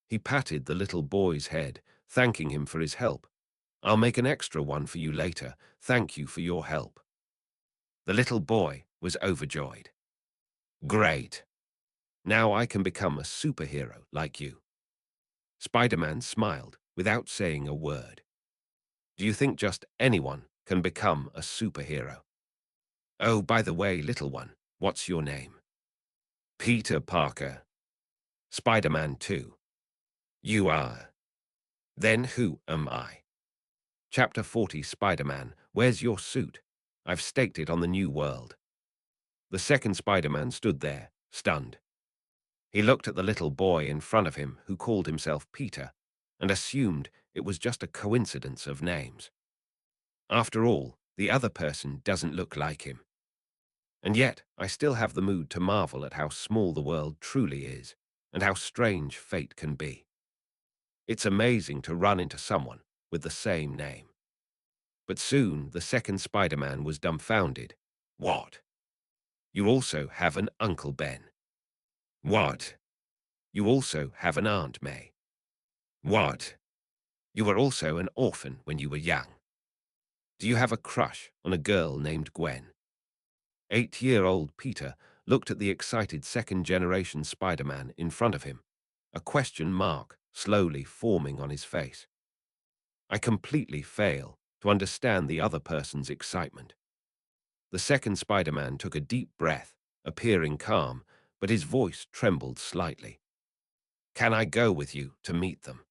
He patted the little boy's head, thanking him for his help. I'll make an extra one for you later. Thank you for your help. The little boy was overjoyed. Great. Now I can become a superhero like you. Spider-Man smiled without saying a word. Do you think just anyone can become a superhero? Oh, by the way, little one, what's your name? Peter Parker. Spider-Man 2. You are. Then who am I? Chapter 40 Spider-Man, where's your suit? I've staked it on the new world. The second Spider-Man stood there, stunned. He looked at the little boy in front of him who called himself Peter and assumed it was just a coincidence of names. After all, the other person doesn't look like him. And yet, I still have the mood to marvel at how small the world truly is, and how strange fate can be. It's amazing to run into someone with the same name. But soon the second Spider-Man was dumbfounded. What? You also have an Uncle Ben. What? You also have an Aunt May. What? You were also an orphan when you were young. Do you have a crush on a girl named Gwen? 8-year-old Peter looked at the excited second-generation Spider-Man in front of him, a question mark slowly forming on his face. I completely fail to understand the other person's excitement. The second Spider-Man took a deep breath, appearing calm, but his voice trembled slightly. Can I go with you to meet them?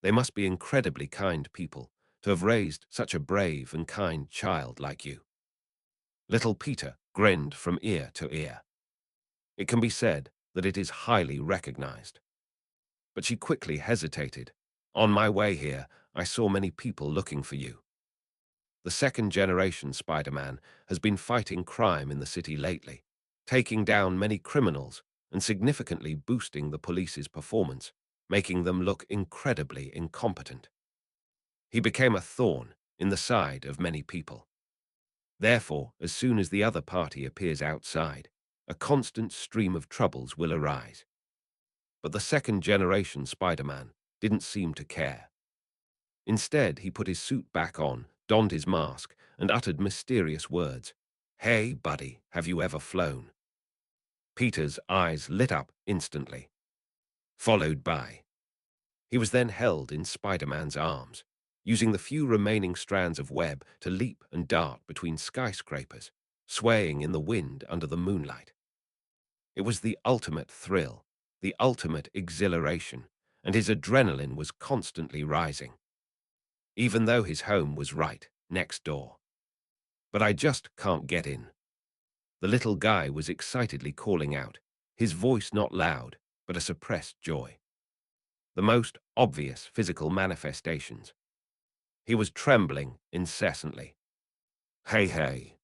They must be incredibly kind people to have raised such a brave and kind child like you. Little Peter grinned from ear to ear. It can be said that it is highly recognized. But she quickly hesitated. On my way here, I saw many people looking for you. The second-generation Spider-Man has been fighting crime in the city lately, taking down many criminals and significantly boosting the police's performance, making them look incredibly incompetent. He became a thorn in the side of many people. Therefore, as soon as the other party appears outside, a constant stream of troubles will arise. But the second-generation Spider-Man didn't seem to care. Instead, he put his suit back on, donned his mask, and uttered mysterious words. Hey, buddy, have you ever flown? Peter's eyes lit up instantly, followed by. He was then held in Spider-Man's arms, using the few remaining strands of web to leap and dart between skyscrapers, swaying in the wind under the moonlight. It was the ultimate thrill, the ultimate exhilaration, and his adrenaline was constantly rising, even though his home was right next door. But I just can't get in. The little guy was excitedly calling out, his voice not loud, but a suppressed joy. The most obvious physical manifestations. He was trembling incessantly. Hey, hey.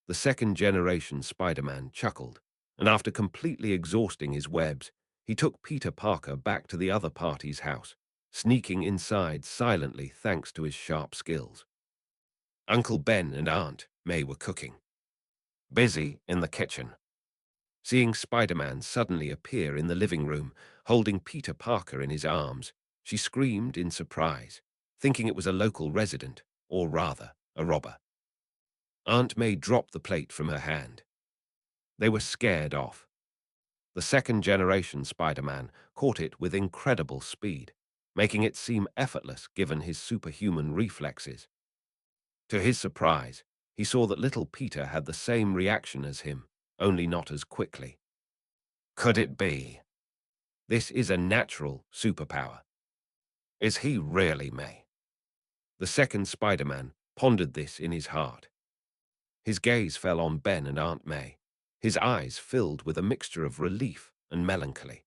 The second-generation Spider-Man chuckled, and after completely exhausting his webs, he took Peter Parker back to the other party's house, sneaking inside silently thanks to his sharp skills. Uncle Ben and Aunt May were cooking, busy in the kitchen. Seeing Spider-Man suddenly appear in the living room, holding Peter Parker in his arms, she screamed in surprise, thinking it was a local resident, or rather, a robber. Aunt May dropped the plate from her hand. They were scared off. The second-generation Spider-Man caught it with incredible speed, making it seem effortless given his superhuman reflexes. To his surprise, he saw that little Peter had the same reaction as him, only not as quickly. Could it be? This is a natural superpower. Is he really May? The second Spider-Man pondered this in his heart. His gaze fell on Ben and Aunt May, his eyes filled with a mixture of relief and melancholy.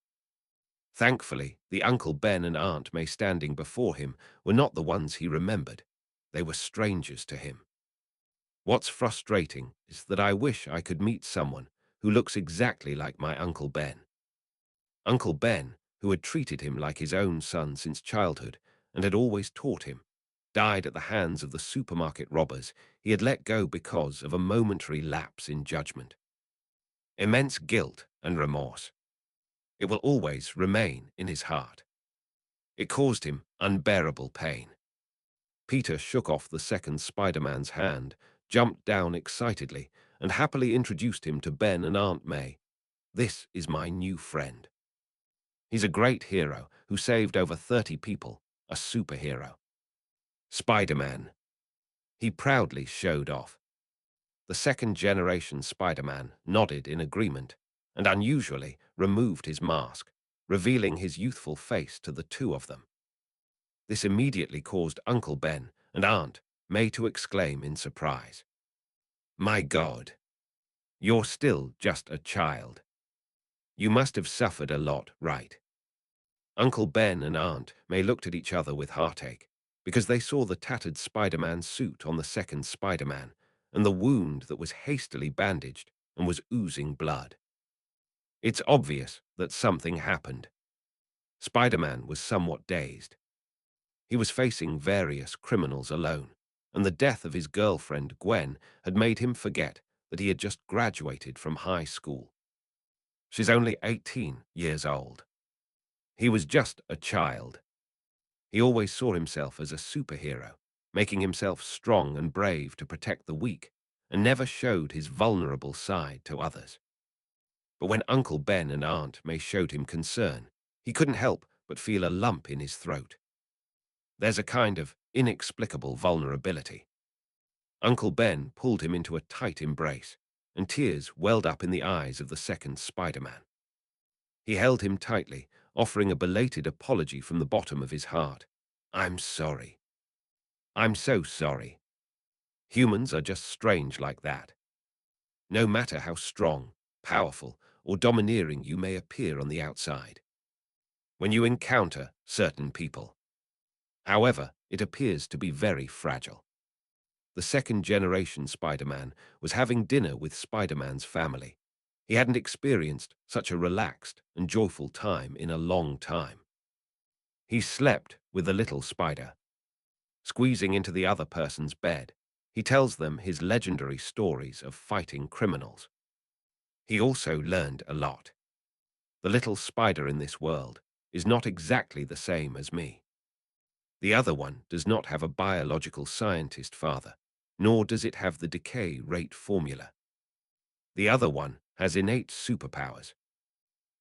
Thankfully, the Uncle Ben and Aunt May standing before him were not the ones he remembered. They were strangers to him. What's frustrating is that I wish I could meet someone who looks exactly like my Uncle Ben. Uncle Ben, who had treated him like his own son since childhood and had always taught him, died at the hands of the supermarket robbers he had let go because of a momentary lapse in judgment. Immense guilt and remorse. It will always remain in his heart. It caused him unbearable pain. Peter shook off the second Spider-Man's hand, jumped down excitedly, and happily introduced him to Ben and Aunt May. This is my new friend. He's a great hero who saved over 30 people, a superhero. Spider-Man. He proudly showed off. The second-generation Spider-Man nodded in agreement and unusually removed his mask, revealing his youthful face to the two of them. This immediately caused Uncle Ben and Aunt May to exclaim in surprise. My God, you're still just a child. You must have suffered a lot, right? Uncle Ben and Aunt May looked at each other with heartache because they saw the tattered Spider-Man suit on the second Spider-Man and the wound that was hastily bandaged and was oozing blood. It's obvious that something happened. Spider-Man was somewhat dazed. He was facing various criminals alone, and the death of his girlfriend, Gwen, had made him forget that he had just graduated from high school. She's only 18 years old. He was just a child. He always saw himself as a superhero, making himself strong and brave to protect the weak, and never showed his vulnerable side to others. But when Uncle Ben and Aunt May showed him concern, he couldn't help but feel a lump in his throat. There's a kind of inexplicable vulnerability. Uncle Ben pulled him into a tight embrace, and tears welled up in the eyes of the second Spider-Man. He held him tightly, offering a belated apology from the bottom of his heart. "I'm sorry. I'm so sorry. Humans are just strange like that. No matter how strong, powerful, or domineering you may appear on the outside. When you encounter certain people, however, it appears to be very fragile." The second-generation Spider-Man was having dinner with Spider-Man's family. He hadn't experienced such a relaxed and joyful time in a long time. He slept with the little spider. Squeezing into the other person's bed, he tells them his legendary stories of fighting criminals. He also learned a lot. The little spider in this world is not exactly the same as me. The other one does not have a biological scientist father, nor does it have the decay rate formula. The other one has innate superpowers.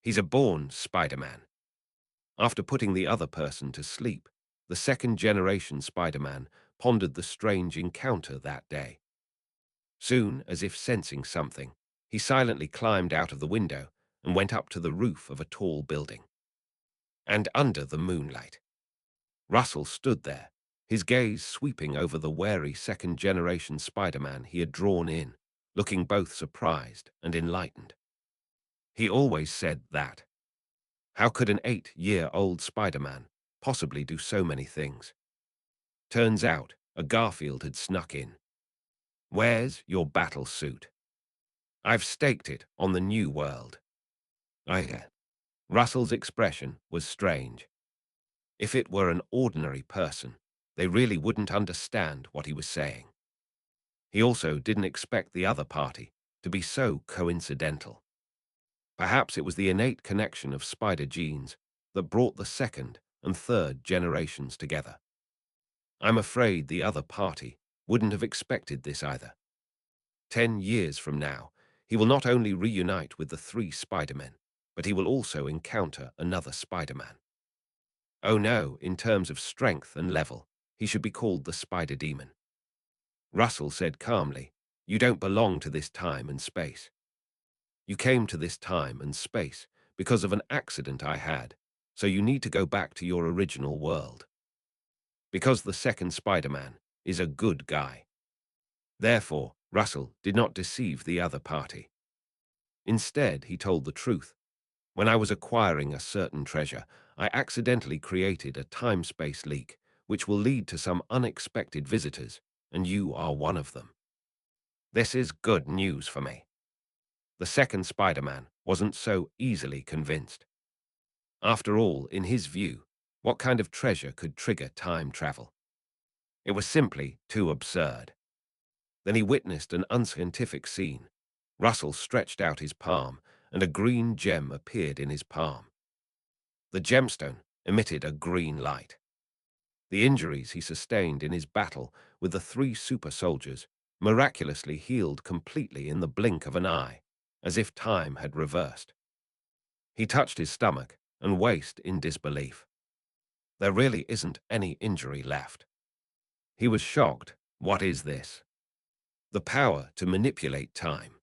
He's a born Spider-Man. After putting the other person to sleep, the second-generation Spider-Man pondered the strange encounter that day. Soon, as if sensing something, he silently climbed out of the window and went up to the roof of a tall building. And under the moonlight, Russell stood there, his gaze sweeping over the wary second-generation Spider-Man he had drawn in, looking both surprised and enlightened. He always said that. How could an 8-year-old Spider-Man possibly do so many things? Turns out, a Garfield had snuck in. "Where's your battle suit? I've staked it on the new world." Russell's expression was strange. If it were an ordinary person, they really wouldn't understand what he was saying. He also didn't expect the other party to be so coincidental. Perhaps it was the innate connection of spider genes that brought the second and third generations together. I'm afraid the other party wouldn't have expected this either. 10 years from now, he will not only reunite with the 3 Spider-Men, but he will also encounter another Spider-Man. Oh no, in terms of strength and level, he should be called the Spider Demon. Russell said calmly, "You don't belong to this time and space. You came to this time and space because of an accident I had, so you need to go back to your original world. Because the second Spider-Man is a good guy." Therefore, Russell did not deceive the other party. Instead, he told the truth. "When I was acquiring a certain treasure, I accidentally created a time-space leak, which will lead to some unexpected visitors, and you are one of them. This is good news for me." The second Spider-Man wasn't so easily convinced. After all, in his view, what kind of treasure could trigger time travel? It was simply too absurd. Then he witnessed an unscientific scene. Russell stretched out his palm, and a green gem appeared in his palm. The gemstone emitted a green light. The injuries he sustained in his battle with the 3 super soldiers miraculously healed completely in the blink of an eye, as if time had reversed. He touched his stomach and waist in disbelief. There really isn't any injury left. He was shocked. What is this? The power to manipulate time.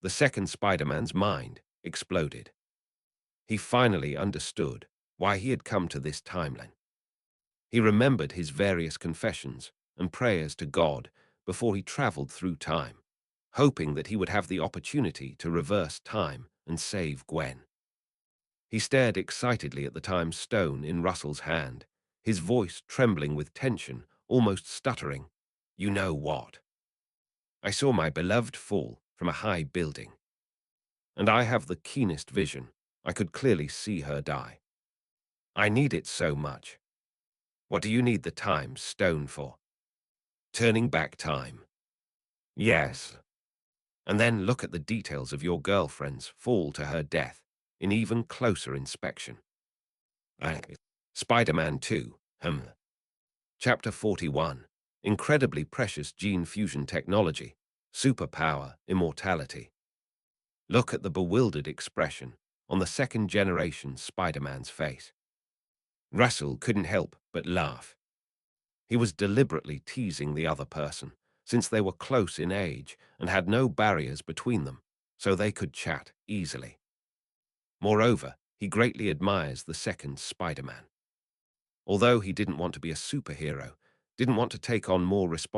The second Spider-Man's mind exploded. He finally understood why he had come to this timeline. He remembered his various confessions and prayers to God before he traveled through time, hoping that he would have the opportunity to reverse time and save Gwen. He stared excitedly at the time stone in Russell's hand, his voice trembling with tension, almost stuttering. "You know what?" I saw my beloved fall from a high building. And I have the keenest vision. I could clearly see her die. I need it so much. What do you need the time stone for? Turning back time. Yes. And then look at the details of your girlfriend's fall to her death in even closer inspection. Spider-Man 2, Chapter 41, Incredibly Precious Gene Fusion Technology, Superpower, Immortality. Look at the bewildered expression on the second-generation Spider-Man's face. Russell couldn't help but laugh. He was deliberately teasing the other person, since they were close in age and had no barriers between them, so they could chat easily. Moreover, he greatly admires the second Spider-Man. Although he didn't want to be a superhero, didn't want to take on more responsibility,